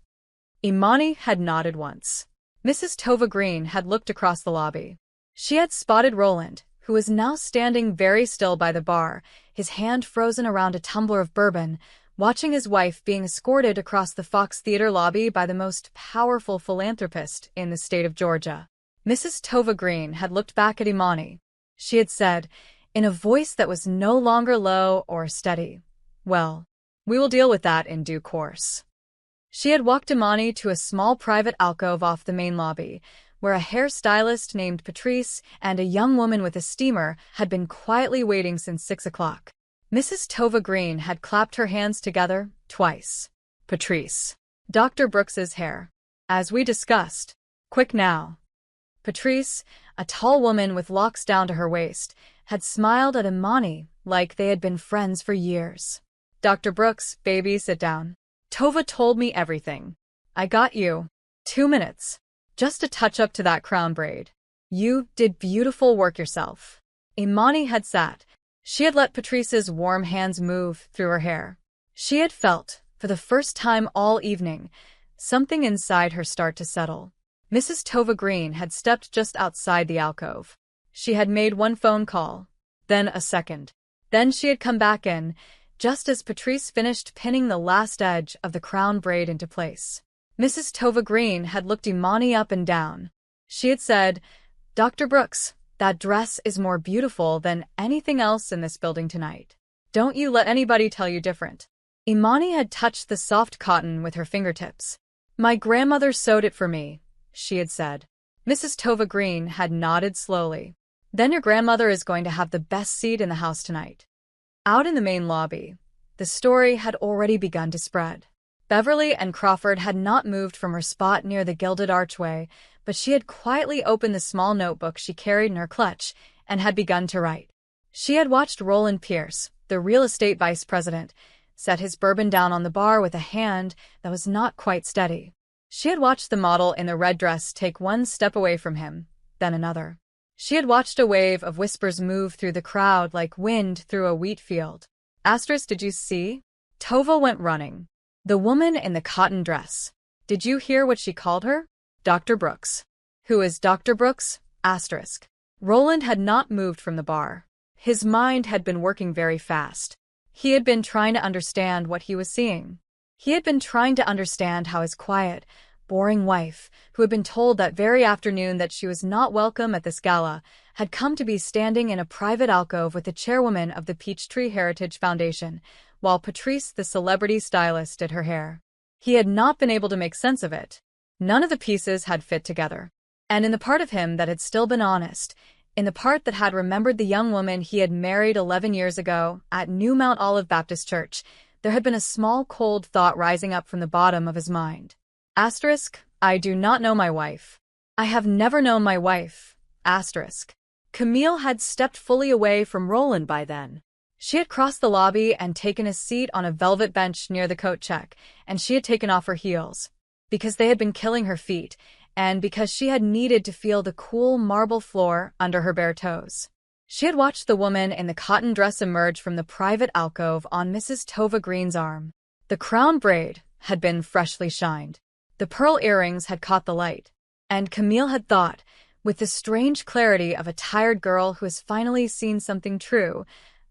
Imani had nodded once. Mrs. Tova Green had looked across the lobby. She had spotted Roland, who was now standing very still by the bar, his hand frozen around a tumbler of bourbon, watching his wife being escorted across the Fox Theater lobby by the most powerful philanthropist in the state of Georgia. Mrs. Tova Green had looked back at Imani. She had said, in a voice that was no longer low or steady, well, we will deal with that in due course. She had walked Imani to a small private alcove off the main lobby, where a hairstylist named Patrice and a young woman with a steamer had been quietly waiting since 6 o'clock. Mrs. Tova Green had clapped her hands together, twice. Patrice. Dr. Brooks's hair. As we discussed. Quick now. Patrice, a tall woman with locks down to her waist, had smiled at Imani like they had been friends for years. Dr. Brooks, baby, sit down. Tova told me everything. I got you. 2 minutes. Just a touch-up to that crown braid. You did beautiful work yourself. Imani had sat. She had let Patrice's warm hands move through her hair. She had felt, for the first time all evening, something inside her start to settle. Mrs. Tova Green had stepped just outside the alcove. She had made 1 phone call, then a second. Then she had come back in, just as Patrice finished pinning the last edge of the crown braid into place. Mrs. Tova Green had looked Imani up and down. She had said, Dr. Brooks, that dress is more beautiful than anything else in this building tonight. Don't you let anybody tell you different. Imani had touched the soft cotton with her fingertips. My grandmother sewed it for me, she had said. Mrs. Tova Green had nodded slowly. Then your grandmother is going to have the best seat in the house tonight. Out in the main lobby, the story had already begun to spread. Beverly and Crawford had not moved from her spot near the gilded archway, but she had quietly opened the small notebook she carried in her clutch and had begun to write. She had watched Roland Pierce, the real estate vice president, set his bourbon down on the bar with a hand that was not quite steady. She had watched the model in the red dress take one step away from him, then another. She had watched a wave of whispers move through the crowd like wind through a wheat field. Asterisk, did you see? Tova went running. The woman in the cotton dress. Did you hear what she called her? Dr. Brooks. Who is Dr. Brooks? Asterisk. Roland had not moved from the bar. His mind had been working very fast. He had been trying to understand what he was seeing. He had been trying to understand how his quiet, boring wife, who had been told that very afternoon that she was not welcome at this gala, had come to be standing in a private alcove with the chairwoman of the Peachtree Heritage Foundation, while Patrice, the celebrity stylist, did her hair. He had not been able to make sense of it. None of the pieces had fit together. And in the part of him that had still been honest, in the part that had remembered the young woman he had married 11 years ago at New Mount Olive Baptist Church, there had been a small cold thought rising up from the bottom of his mind. Asterisk, I do not know my wife. I have never known my wife. Asterisk. Camille had stepped fully away from Roland by then. She had crossed the lobby and taken a seat on a velvet bench near the coat check, and she had taken off her heels, because they had been killing her feet, and because she had needed to feel the cool marble floor under her bare toes. She had watched the woman in the cotton dress emerge from the private alcove on Mrs. Tova Green's arm. The crown braid had been freshly shined. The pearl earrings had caught the light. And Camille had thought, with the strange clarity of a tired girl who has finally seen something true,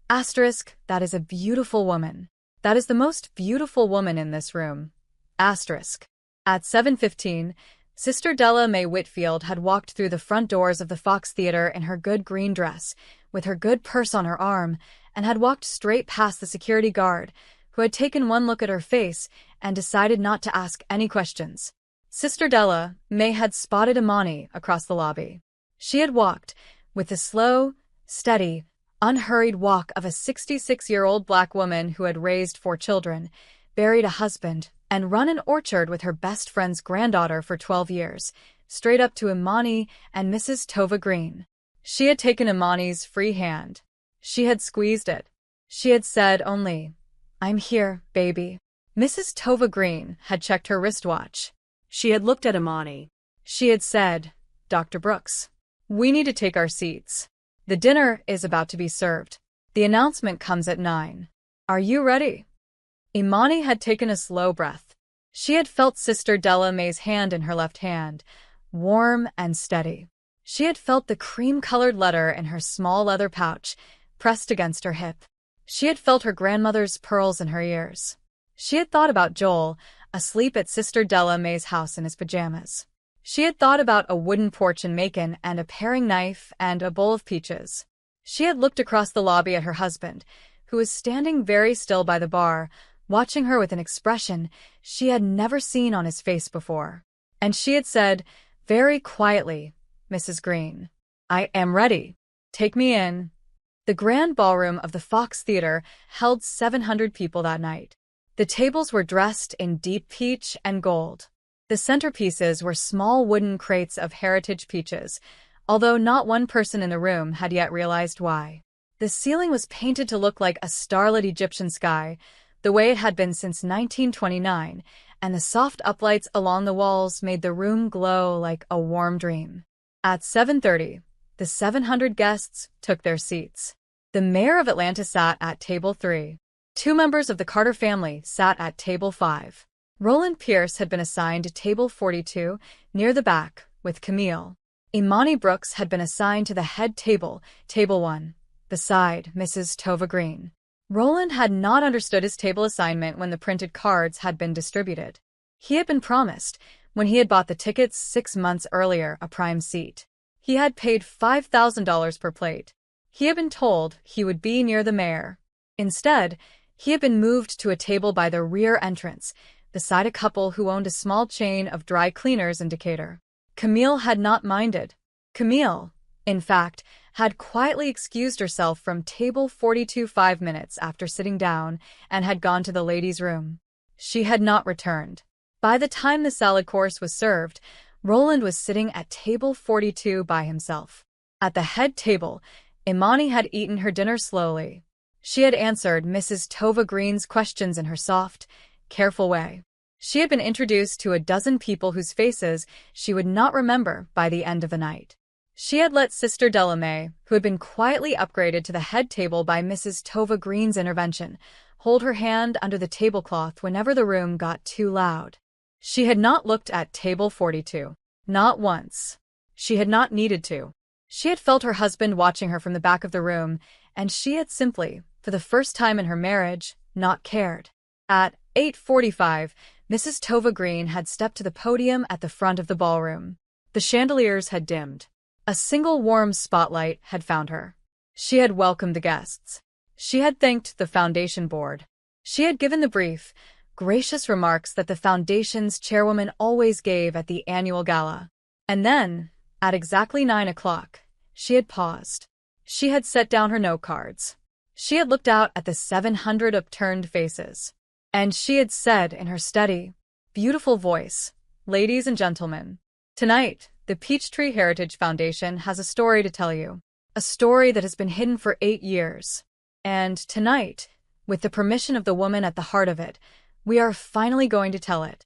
asterisk, that is a beautiful woman. That is the most beautiful woman in this room. Asterisk. At 7:15, Sister Della Mae Whitfield had walked through the front doors of the Fox Theater in her good green dress, with her good purse on her arm, and had walked straight past the security guard, who had taken one look at her face and decided not to ask any questions. Sister Della Mae had spotted Imani across the lobby. She had walked, with the slow, steady, unhurried walk of a 66-year-old black woman who had raised 4 children, buried a husband, and run an orchard with her best friend's granddaughter for 12 years, straight up to Imani and Mrs. Tova Green. She had taken Imani's free hand. She had squeezed it. She had said only, "I'm here, baby." Mrs. Tova Green had checked her wristwatch. She had looked at Imani. She had said, "Dr. Brooks, we need to take our seats. The dinner is about to be served. The announcement comes at 9. Are you ready?" Imani had taken a slow breath. She had felt Sister Della Mae's hand in her left hand, warm and steady. She had felt the cream-colored letter in her small leather pouch, pressed against her hip. She had felt her grandmother's pearls in her ears. She had thought about Joel, asleep at Sister Della Mae's house in his pajamas. She had thought about a wooden porch in Macon and a paring knife and a bowl of peaches. She had looked across the lobby at her husband, who was standing very still by the bar, watching her with an expression she had never seen on his face before. And she had said, very quietly, "Mrs. Green, I am ready. Take me in." The grand ballroom of the Fox Theater held 700 people that night. The tables were dressed in deep peach and gold. The centerpieces were small wooden crates of heritage peaches, although not one person in the room had yet realized why. The ceiling was painted to look like a starlit Egyptian sky, the way it had been since 1929, and the soft uplights along the walls made the room glow like a warm dream. At 7:30, the 700 guests took their seats. The mayor of Atlanta sat at table 3. 2 members of the Carter family sat at table 5. Roland Pierce had been assigned to table 42, near the back, with Camille. Imani Brooks had been assigned to the head table, table 1, beside Mrs. Tova Green. Roland had not understood his table assignment when the printed cards had been distributed. He had been promised, when he had bought the tickets 6 months earlier, a prime seat. He had paid $5,000 per plate. He had been told he would be near the mayor. Instead, he had been moved to a table by the rear entrance, beside a couple who owned a small chain of dry cleaners in Decatur. Camille had not minded. Camille, in fact, had quietly excused herself from table 42 5 minutes after sitting down and had gone to the ladies' room. She had not returned. By the time the salad course was served, Roland was sitting at table 42 by himself. At the head table, Imani had eaten her dinner slowly. She had answered Mrs. Tova Green's questions in her soft, careful way. She had been introduced to a dozen people whose faces she would not remember by the end of the night. She had let Sister Delamay, who had been quietly upgraded to the head table by Mrs. Tova Green's intervention, hold her hand under the tablecloth whenever the room got too loud. She had not looked at table 42. Not once. She had not needed to. She had felt her husband watching her from the back of the room, and she had simply, for the first time in her marriage, not cared. At 8:45, Mrs. Tova Green had stepped to the podium at the front of the ballroom. The chandeliers had dimmed. A single warm spotlight had found her. She had welcomed the guests. She had thanked the foundation board. She had given the brief, gracious remarks that the foundation's chairwoman always gave at the annual gala. And then, at exactly 9 o'clock, she had paused. She had set down her note cards. She had looked out at the 700 upturned faces. And she had said in her steady, beautiful voice, "Ladies and gentlemen, tonight, the Peachtree Heritage Foundation has a story to tell you. A story that has been hidden for 8 years. And tonight, with the permission of the woman at the heart of it, we are finally going to tell it."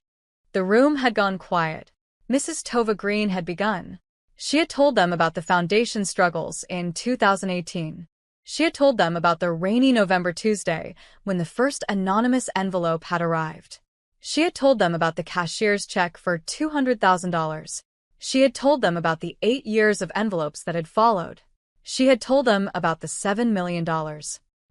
The room had gone quiet. Mrs. Tova Green had begun. She had told them about the foundation's struggles in 2018. She had told them about the rainy November Tuesday when the first anonymous envelope had arrived. She had told them about the cashier's check for $200,000. She had told them about the 8 years of envelopes that had followed. She had told them about the $7 million.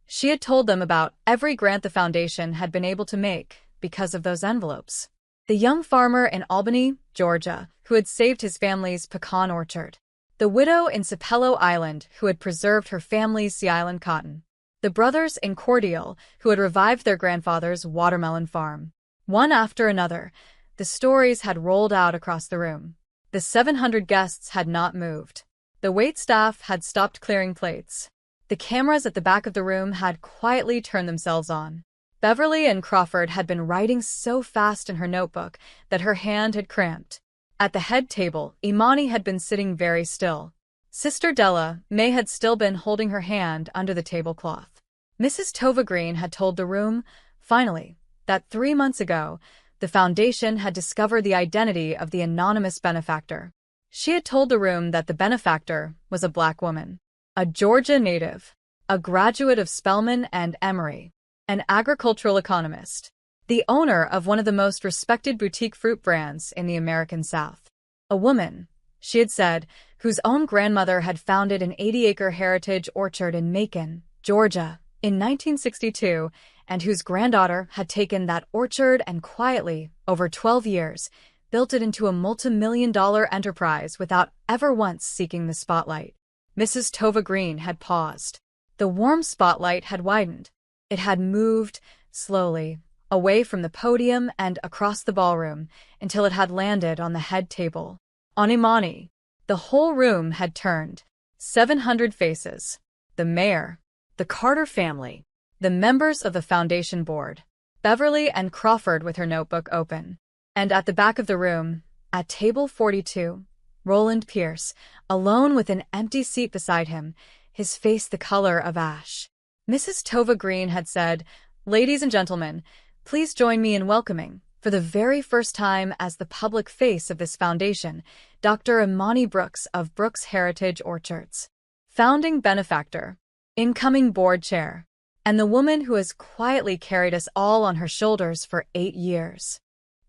She had told them about every grant the foundation had been able to make because of those envelopes. The young farmer in Albany, Georgia, who had saved his family's pecan orchard. The widow in Sapelo Island, who had preserved her family's Sea Island cotton. The brothers in Cordial, who had revived their grandfather's watermelon farm. One after another, the stories had rolled out across the room. The 700 guests had not moved. The waitstaff had stopped clearing plates. The cameras at the back of the room had quietly turned themselves on. Beverly and Crawford had been writing so fast in her notebook that her hand had cramped. At the head table, Imani had been sitting very still. Sister Della May had still been holding her hand under the tablecloth. Mrs. Tova Green had told the room, finally, that 3 months ago, the foundation had discovered the identity of the anonymous benefactor. She had told the room that the benefactor was a black woman, a Georgia native, a graduate of Spelman and Emory, an agricultural economist, the owner of one of the most respected boutique fruit brands in the American South. A woman, she had said, whose own grandmother had founded an 80-acre heritage orchard in Macon, Georgia, in 1962, and whose granddaughter had taken that orchard and quietly, over 12 years, built it into a multi-million-dollar enterprise without ever once seeking the spotlight. Mrs. Tova Green had paused. The warm spotlight had widened. It had moved, slowly, away from the podium and across the ballroom, until it had landed on the head table. On Imani. The whole room had turned. 700 faces. The mayor. The Carter family. The members of the foundation board. Beverly and Crawford with her notebook open. And at the back of the room, at table 42, Roland Pierce, alone with an empty seat beside him, his face the color of ash. Mrs. Tova Green had said, "Ladies and gentlemen, please join me in welcoming, for the very first time as the public face of this foundation, Dr. Imani Brooks of Brooks Heritage Orchards, founding benefactor, incoming board chair, and the woman who has quietly carried us all on her shoulders for 8 years."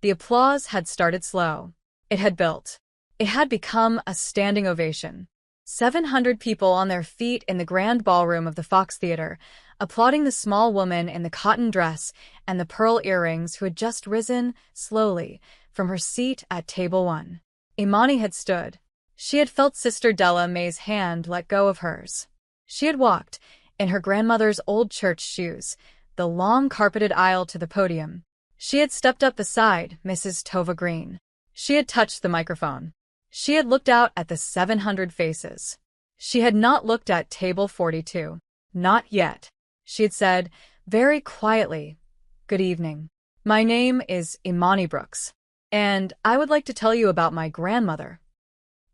The applause had started slow. It had built. It had become a standing ovation. 700 people on their feet in the grand ballroom of the Fox Theater, applauding the small woman in the cotton dress and the pearl earrings who had just risen, slowly, from her seat at table 1. Imani had stood. She had felt Sister Della May's hand let go of hers. She had walked, in her grandmother's old church shoes, the long carpeted aisle to the podium. She had stepped up beside Mrs. Tova Green. She had touched the microphone. She had looked out at the 700 faces. She had not looked at table 42. Not yet. She had said, very quietly, "Good evening. My name is Imani Brooks, and I would like to tell you about my grandmother."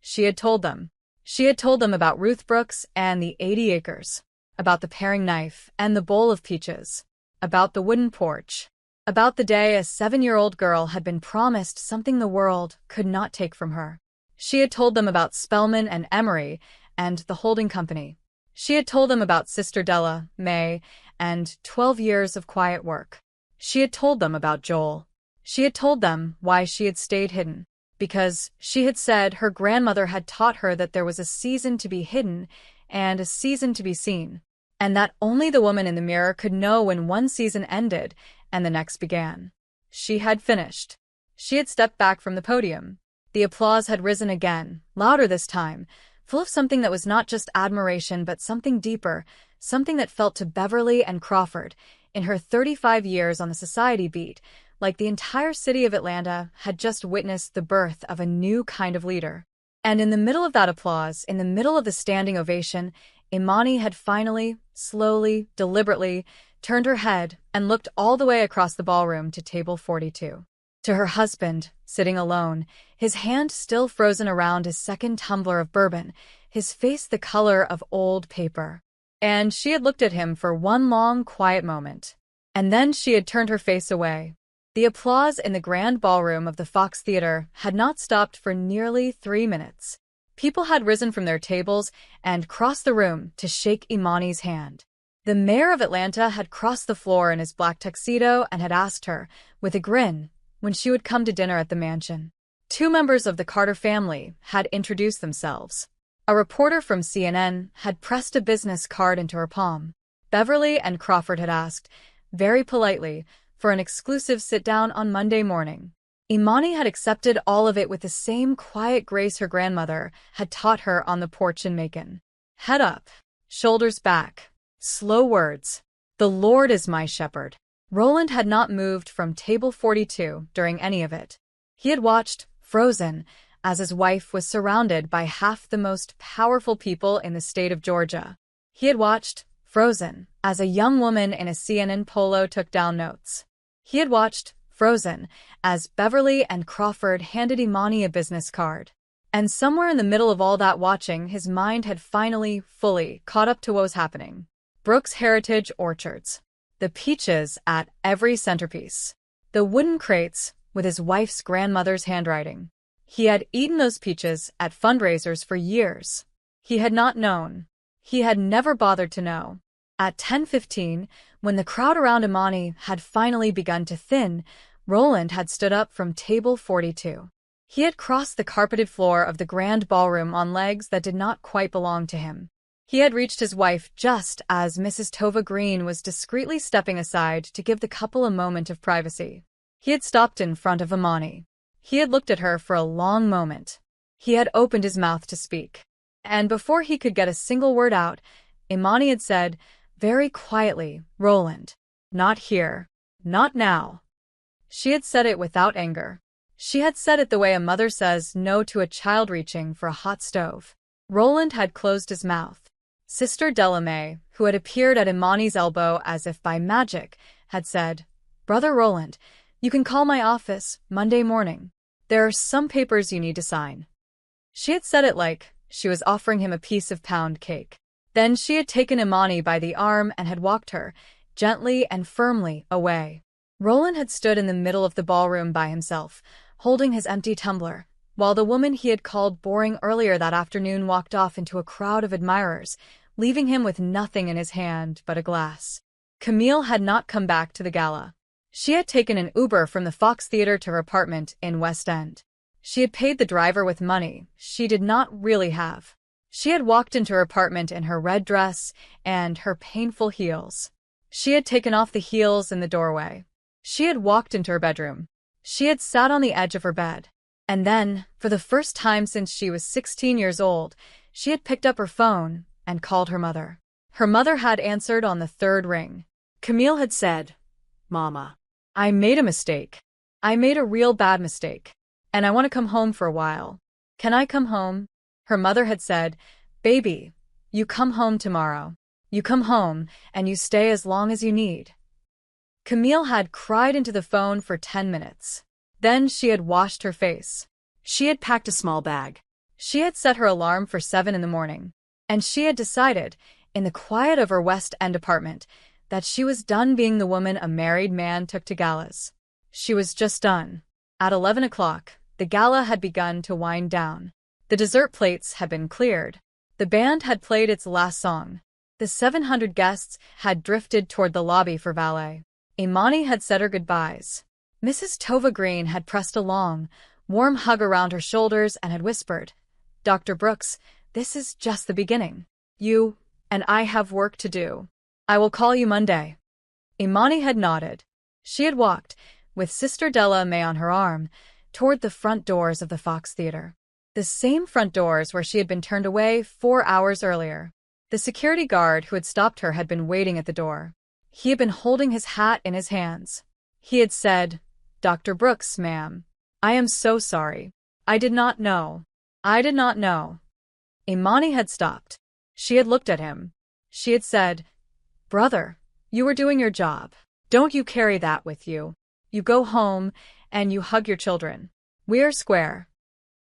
She had told them. She had told them about Ruth Brooks and the 80 acres, about the paring knife and the bowl of peaches, about the wooden porch, about the day a 7-year-old girl had been promised something the world could not take from her. She had told them about Spellman and Emery and the holding company. She had told them about Sister Della, May, and 12 years of quiet work. She had told them about Joel. She had told them why she had stayed hidden. Because she had said her grandmother had taught her that there was a season to be hidden and a season to be seen, and that only the woman in the mirror could know when one season ended and the next began. She had finished. She had stepped back from the podium. The applause had risen again, louder this time, full of something that was not just admiration but something deeper, something that felt to Beverly and Crawford, in her 35 years on the society beat, like the entire city of Atlanta had just witnessed the birth of a new kind of leader. And in the middle of that applause, in the middle of the standing ovation, Imani had finally, slowly, deliberately, turned her head and looked all the way across the ballroom to table 42. To her husband, sitting alone, his hand still frozen around his second tumbler of bourbon, his face the color of old paper. And she had looked at him for one long, quiet moment. And then she had turned her face away. The applause in the grand ballroom of the Fox Theater had not stopped for nearly 3 minutes. People had risen from their tables and crossed the room to shake Imani's hand. The mayor of Atlanta had crossed the floor in his black tuxedo and had asked her, with a grin, when she would come to dinner at the mansion. 2 members of the Carter family had introduced themselves. A reporter from CNN had pressed a business card into her palm. Beverly and Crawford had asked, very politely, for an exclusive sit-down on Monday morning. Imani had accepted all of it with the same quiet grace her grandmother had taught her on the porch in Macon. Head up, shoulders back, slow words. The Lord is my shepherd. Roland had not moved from table 42 during any of it. He had watched, frozen, as his wife was surrounded by half the most powerful people in the state of Georgia. He had watched, frozen, as a young woman in a CNN polo took down notes. He had watched, frozen, as Beverly and Crawford handed Imani a business card. And somewhere in the middle of all that watching, his mind had finally, fully, caught up to what was happening. Brooks Heritage Orchards. The peaches at every centerpiece. The wooden crates, with his wife's grandmother's handwriting. He had eaten those peaches at fundraisers for years. He had not known. He had never bothered to know. At 10:15, when the crowd around Imani had finally begun to thin, Roland had stood up from table 42. He had crossed the carpeted floor of the grand ballroom on legs that did not quite belong to him. He had reached his wife just as Mrs. Tova Green was discreetly stepping aside to give the couple a moment of privacy. He had stopped in front of Imani. He had looked at her for a long moment. He had opened his mouth to speak. And before he could get a single word out, Imani had said, very quietly, "Roland, not here, not now." She had said it without anger. She had said it the way a mother says no to a child reaching for a hot stove. Roland had closed his mouth. Sister Della May, who had appeared at Imani's elbow as if by magic, had said, "Brother Roland, you can call my office Monday morning. There are some papers you need to sign." She had said it like she was offering him a piece of pound cake. Then she had taken Imani by the arm and had walked her, gently and firmly, away. Roland had stood in the middle of the ballroom by himself, holding his empty tumbler, while the woman he had called boring earlier that afternoon walked off into a crowd of admirers, leaving him with nothing in his hand but a glass. Camille had not come back to the gala. She had taken an Uber from the Fox Theater to her apartment in West End. She had paid the driver with money she did not really have. She had walked into her apartment in her red dress and her painful heels. She had taken off the heels in the doorway. She had walked into her bedroom. She had sat on the edge of her bed. And then, for the first time since she was 16 years old, she had picked up her phone and called her mother. Her mother had answered on the 3rd ring. Camille had said, "Mama, I made a mistake. I made a real bad mistake. And I want to come home for a while." Can I come home? Her mother had said, "Baby, you come home tomorrow. You come home, and you stay as long as you need." Camille had cried into the phone for 10 minutes. Then she had washed her face. She had packed a small bag. She had set her alarm for 7 in the morning. And she had decided, in the quiet of her West End apartment, that she was done being the woman a married man took to galas. She was just done. At 11 o'clock, the gala had begun to wind down. The dessert plates had been cleared. The band had played its last song. The 700 guests had drifted toward the lobby for valet. Imani had said her goodbyes. Mrs. Tova Green had pressed a long, warm hug around her shoulders and had whispered, "Dr. Brooks, this is just the beginning. You and I have work to do. I will call you Monday." Imani had nodded. She had walked, with Sister Della May on her arm, toward the front doors of the Fox Theater. The same front doors where she had been turned away 4 hours earlier. The security guard who had stopped her had been waiting at the door. He had been holding his hat in his hands. He had said, "Dr. Brooks, ma'am, I am so sorry. I did not know. I did not know." Imani had stopped. She had looked at him. She had said, "Brother, you were doing your job. Don't you carry that with you. You go home, and you hug your children. We are square."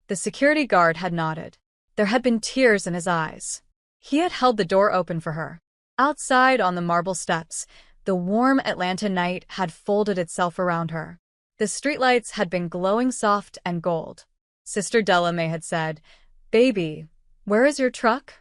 The security guard had nodded. There had been tears in his eyes. He had held the door open for her. Outside on the marble steps, the warm Atlanta night had folded itself around her. The streetlights had been glowing soft and gold. Sister Della May had said, "Baby, where is your truck?"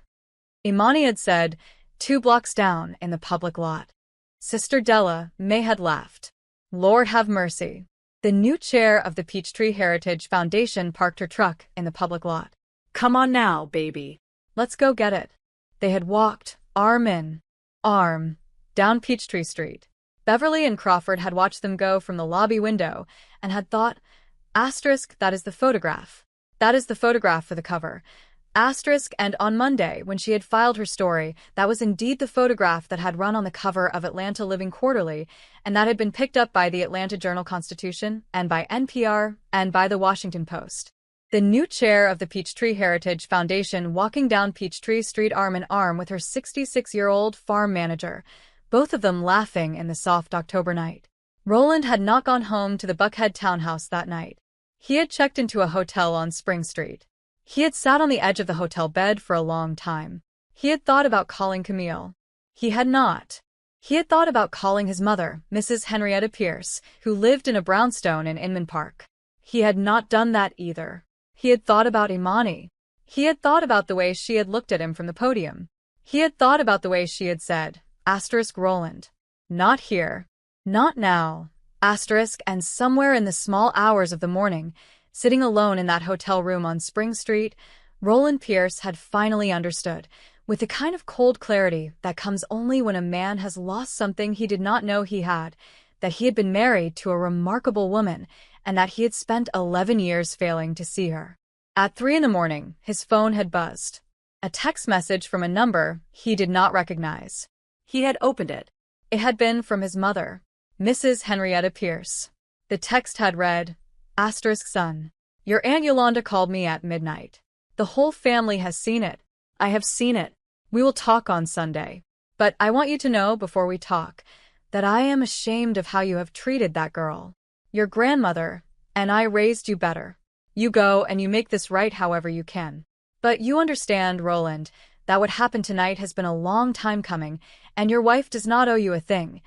Imani had said, "2 blocks down in the public lot." Sister Della May had laughed. "Lord have mercy." The new chair of the Peachtree Heritage Foundation parked her truck in the public lot. "Come on now, baby. Let's go get it." They had walked, arm in arm, down Peachtree Street. Beverly and Crawford had watched them go from the lobby window and had thought, that is the photograph. That is the photograph for the cover. And on Monday, when she had filed her story, that was indeed the photograph that had run on the cover of Atlanta Living Quarterly, and that had been picked up by the Atlanta Journal-Constitution, and by NPR, and by the Washington Post. The new chair of the Peachtree Heritage Foundation walking down Peachtree Street arm in arm with her 66-year-old farm manager, both of them laughing in the soft October night. Roland had not gone home to the Buckhead townhouse that night. He had checked into a hotel on Spring Street. He had sat on the edge of the hotel bed for a long time. He had thought about calling Camille. He had not. He had thought about calling his mother, Mrs. Henrietta Pierce, who lived in a brownstone in Inman Park. He had not done that either. He had thought about Imani. He had thought about the way she had looked at him from the podium. He had thought about the way she had said, Roland. Not here. Not now. And somewhere in the small hours of the morning, sitting alone in that hotel room on Spring Street, Roland Pierce had finally understood, with the kind of cold clarity that comes only when a man has lost something he did not know he had, that he had been married to a remarkable woman, and that he had spent 11 years failing to see her. At 3 in the morning, his phone had buzzed. A text message from a number he did not recognize. He had opened it. It had been from his mother, Mrs. Henrietta Pierce. The text had read, "Son. Your Aunt Yolanda called me at midnight. The whole family has seen it. I have seen it. We will talk on Sunday. But I want you to know before we talk that I am ashamed of how you have treated that girl. Your grandmother and I raised you better. You go and you make this right however you can. But you understand, Roland, that what happened tonight has been a long time coming, and your wife does not owe you a thing."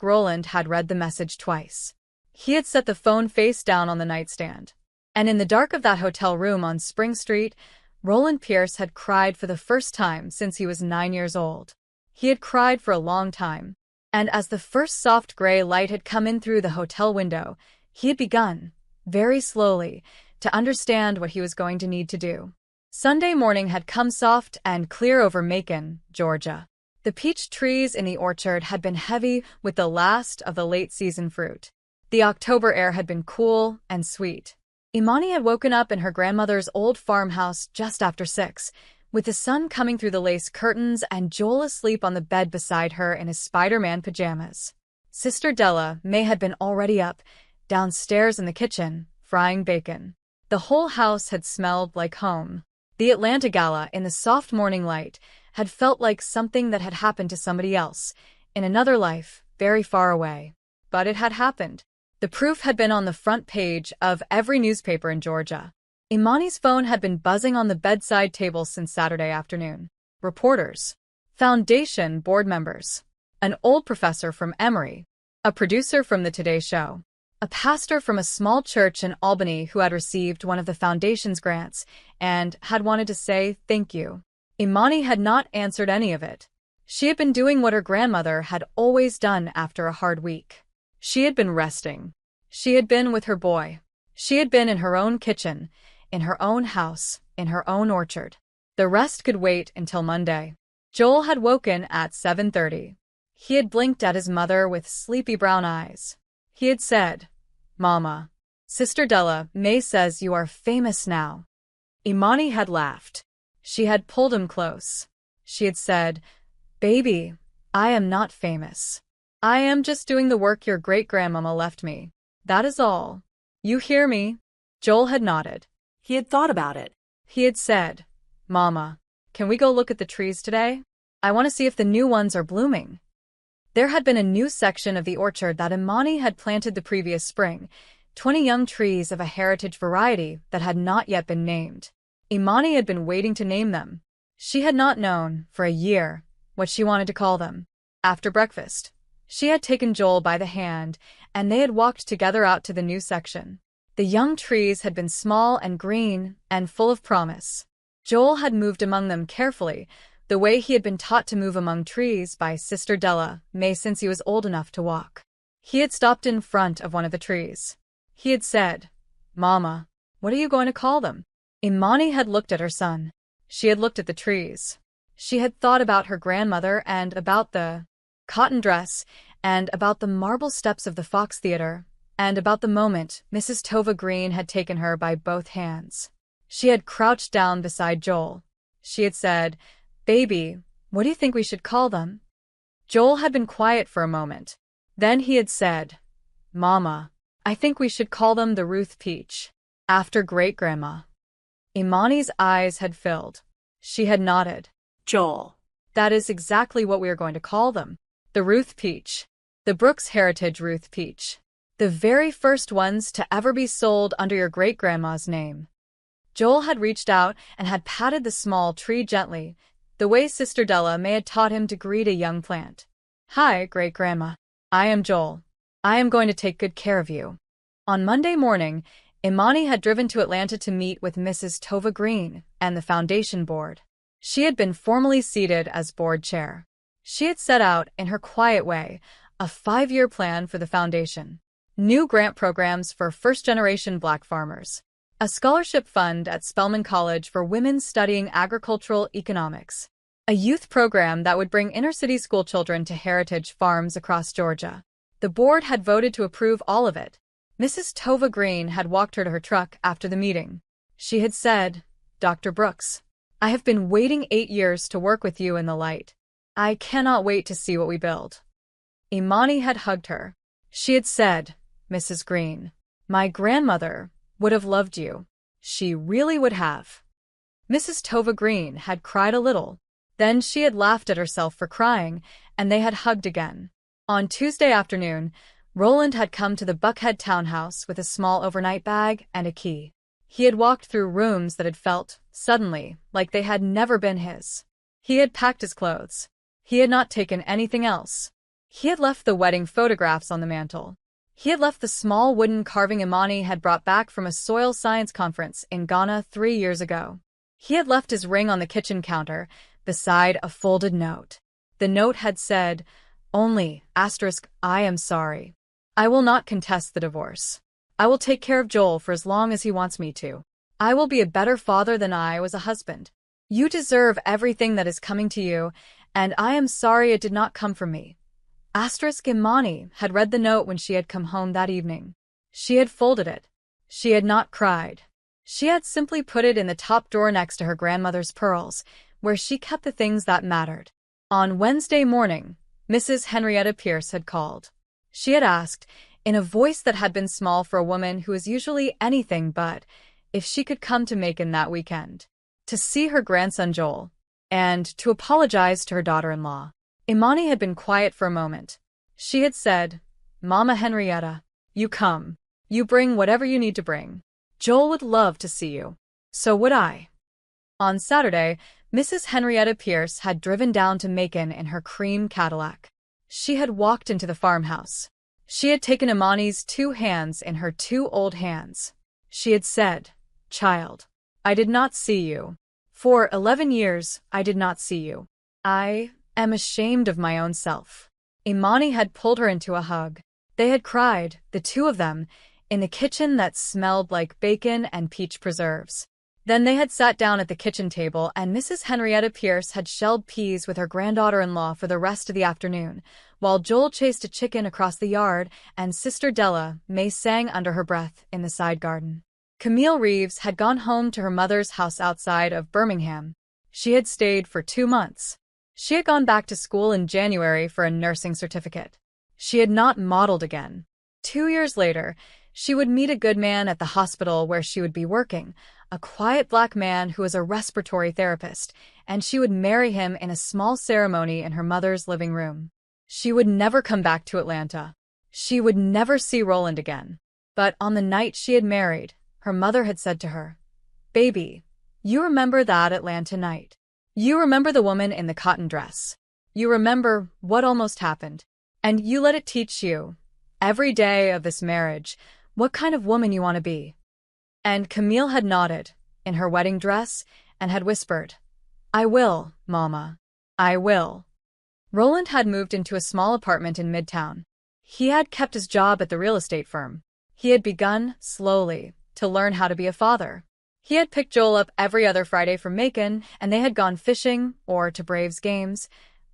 Roland had read the message twice. He had set the phone face down on the nightstand. And in the dark of that hotel room on Spring Street, Roland Pierce had cried for the first time since he was 9 years old. He had cried for a long time. And as the first soft gray light had come in through the hotel window, he had begun, very slowly, to understand what he was going to need to do. Sunday morning had come soft and clear over Macon, Georgia. The peach trees in the orchard had been heavy with the last of the late-season fruit. The October air had been cool and sweet. Imani had woken up in her grandmother's old farmhouse just after 6, with the sun coming through the lace curtains and Joel asleep on the bed beside her in his Spider-Man pajamas. Sister Della May had been already up, downstairs in the kitchen, frying bacon. The whole house had smelled like home. The Atlanta Gala, in the soft morning light, had felt like something that had happened to somebody else, in another life, very far away. But it had happened. The proof had been on the front page of every newspaper in Georgia. Imani's phone had been buzzing on the bedside table since Saturday afternoon. Reporters, foundation board members, an old professor from Emory, a producer from the Today Show, a pastor from a small church in Albany who had received one of the foundation's grants and had wanted to say thank you. Imani had not answered any of it. She had been doing what her grandmother had always done after a hard week. She had been resting. She had been with her boy. She had been in her own kitchen, in her own house, in her own orchard. The rest could wait until Monday. Joel had woken at 7:30. He had blinked at his mother with sleepy brown eyes. He had said, "Mama, Sister Della May says you are famous now." Imani had laughed. She had pulled him close. She had said, "Baby, I am not famous. I am just doing the work your great-grandmama left me. That is all. You hear me?" Joel had nodded. He had thought about it. He had said, "Mama, can we go look at the trees today? I want to see if the new ones are blooming." There had been a new section of the orchard that Imani had planted the previous spring, 20 young trees of a heritage variety that had not yet been named. Imani had been waiting to name them. She had not known, for a year, what she wanted to call them. After breakfast, she had taken Joel by the hand, and they had walked together out to the new section. The young trees had been small and green and full of promise. Joel had moved among them carefully, the way he had been taught to move among trees by Sister Della May since he was old enough to walk. He had stopped in front of one of the trees. He had said, "Mama, what are you going to call them?" Imani had looked at her son. She had looked at the trees. She had thought about her grandmother and about the cotton dress and about the marble steps of the Fox Theater and about the moment Mrs. Tova Green had taken her by both hands. She had crouched down beside Joel. She had said, "Baby, what do you think we should call them?" Joel had been quiet for a moment. Then he had said, "Mama, I think we should call them the Ruth Peach, after great-grandma." Imani's eyes had filled. She had nodded. "Joel, that is exactly what we are going to call them. The Ruth Peach. The Brooks Heritage Ruth Peach. The very first ones to ever be sold under your great-grandma's name." Joel had reached out and had patted the small tree gently, the way Sister Della May had taught him to greet a young plant. "Hi, great-grandma. I am Joel. I am going to take good care of you." On Monday morning, Imani had driven to Atlanta to meet with Mrs. Tova Green and the foundation board. She had been formally seated as board chair. She had set out, in her quiet way, a 5-year plan for the foundation. New grant programs for first-generation Black farmers. A scholarship fund at Spelman College for women studying agricultural economics. A youth program that would bring inner-city schoolchildren to heritage farms across Georgia. The board had voted to approve all of it. Mrs. Tova Green had walked her to her truck after the meeting. She had said, "Dr. Brooks, I have been waiting 8 years to work with you in the light. I cannot wait to see what we build." Imani had hugged her. She had said, "Mrs. Green, my grandmother would have loved you. She really would have." Mrs. Tova Green had cried a little. Then she had laughed at herself for crying, and they had hugged again. On Tuesday afternoon, Roland had come to the Buckhead townhouse with a small overnight bag and a key. He had walked through rooms that had felt, suddenly, like they had never been his. He had packed his clothes. He had not taken anything else. He had left the wedding photographs on the mantel. He had left the small wooden carving Imani had brought back from a soil science conference in Ghana 3 years ago. He had left his ring on the kitchen counter, beside a folded note. The note had said, "Only, I am sorry. I will not contest the divorce. I will take care of Joel for as long as he wants me to. I will be a better father than I was a husband. You deserve everything that is coming to you, and I am sorry it did not come from me." Imani had read the note when she had come home that evening. She had folded it. She had not cried. She had simply put it in the top drawer next to her grandmother's pearls, where she kept the things that mattered. On Wednesday morning, Mrs. Henrietta Pierce had called. She had asked, in a voice that had been small for a woman who was usually anything but, if she could come to Macon that weekend, to see her grandson Joel, and to apologize to her daughter-in-law. Imani had been quiet for a moment. She had said, "Mama Henrietta, you come. You bring whatever you need to bring. Joel would love to see you. So would I." On Saturday, Mrs. Henrietta Pierce had driven down to Macon in her cream Cadillac. She had walked into the farmhouse. She had taken Imani's 2 hands in her 2 old hands. She had said, "Child, I did not see you. For 11 years, I did not see you. I am ashamed of my own self." Imani had pulled her into a hug. They had cried, the 2 of them, in the kitchen that smelled like bacon and peach preserves. Then they had sat down at the kitchen table, and Mrs. Henrietta Pierce had shelled peas with her granddaughter-in-law for the rest of the afternoon, while Joel chased a chicken across the yard and Sister Della May sang under her breath in the side garden. Camille Reeves had gone home to her mother's house outside of Birmingham. She had stayed for 2 months. She had gone back to school in January for a nursing certificate. She had not modeled again. 2 years later, she would meet a good man at the hospital where she would be working, a quiet black man who was a respiratory therapist, and she would marry him in a small ceremony in her mother's living room. She would never come back to Atlanta. She would never see Roland again. But on the night she had married, her mother had said to her, "Baby, you remember that Atlanta night. You remember the woman in the cotton dress. You remember what almost happened. And you let it teach you, every day of this marriage, what kind of woman you want to be." And Camille had nodded, in her wedding dress, and had whispered, "I will, Mama. I will." Roland had moved into a small apartment in Midtown. He had kept his job at the real estate firm. He had begun, slowly, to learn how to be a father. He had picked Joel up every other Friday from Macon, and they had gone fishing, or to Braves games,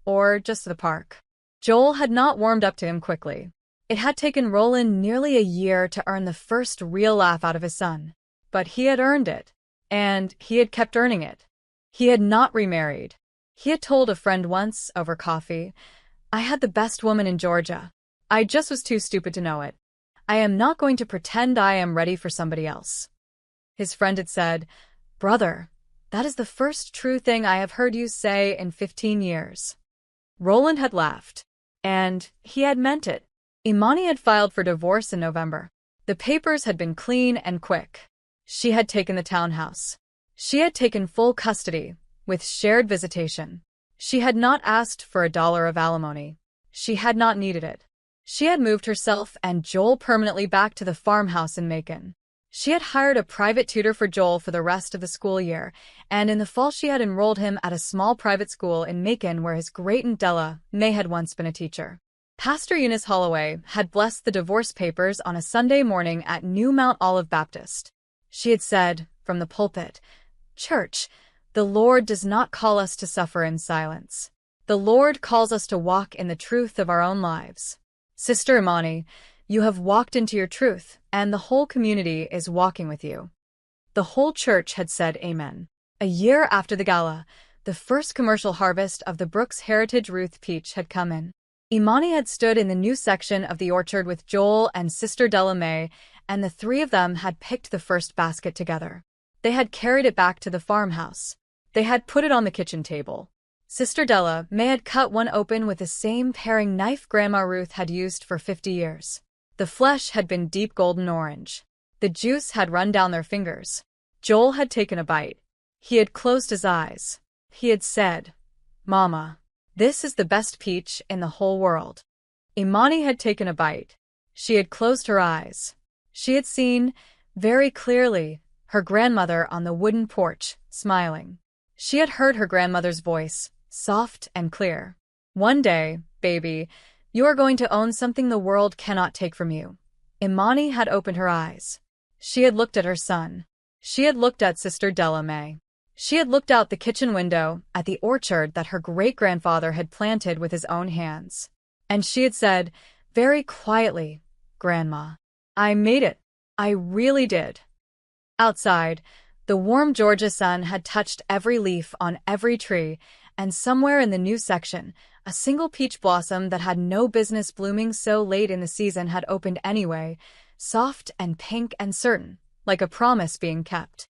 or just to the park. Joel had not warmed up to him quickly. It had taken Roland nearly a year to earn the first real laugh out of his son. But he had earned it, and he had kept earning it. He had not remarried. He had told a friend once, over coffee, "I had the best woman in Georgia. I just was too stupid to know it. I am not going to pretend I am ready for somebody else." His friend had said, "Brother, that is the first true thing I have heard you say in 15 years. Roland had laughed, and he had meant it. Imani had filed for divorce in November. The papers had been clean and quick. She had taken the townhouse. She had taken full custody, with shared visitation. She had not asked for $1 of alimony. She had not needed it. She had moved herself and Joel permanently back to the farmhouse in Macon. She had hired a private tutor for Joel for the rest of the school year, and in the fall she had enrolled him at a small private school in Macon where his great-aunt Della May had once been a teacher. Pastor Eunice Holloway had blessed the divorce papers on a Sunday morning at New Mount Olive Baptist. She had said, from the pulpit, "Church, the Lord does not call us to suffer in silence. The Lord calls us to walk in the truth of our own lives. Sister Imani, you have walked into your truth, and the whole community is walking with you." The whole church had said amen. A year after the gala, the first commercial harvest of the Brooks Heritage Ruth peach had come in. Imani had stood in the new section of the orchard with Joel and Sister Della May, and the 3 of them had picked the first basket together. They had carried it back to the farmhouse. They had put it on the kitchen table. Sister Della May had cut one open with the same paring knife Grandma Ruth had used for 50 years. The flesh had been deep golden orange. The juice had run down their fingers. Joel had taken a bite. He had closed his eyes. He had said, "Mama, this is the best peach in the whole world." Imani had taken a bite. She had closed her eyes. She had seen, very clearly, her grandmother on the wooden porch, smiling. She had heard her grandmother's voice, soft and clear. "One day, baby, you are going to own something the world cannot take from you." Imani had opened her eyes. She had looked at her son. She had looked at Sister Della May. She had looked out the kitchen window at the orchard that her great-grandfather had planted with his own hands. And she had said, very quietly, "Grandma, I made it. I really did." Outside, the warm Georgia sun had touched every leaf on every tree, and somewhere in the new section, a single peach blossom that had no business blooming so late in the season had opened anyway, soft and pink and certain, like a promise being kept.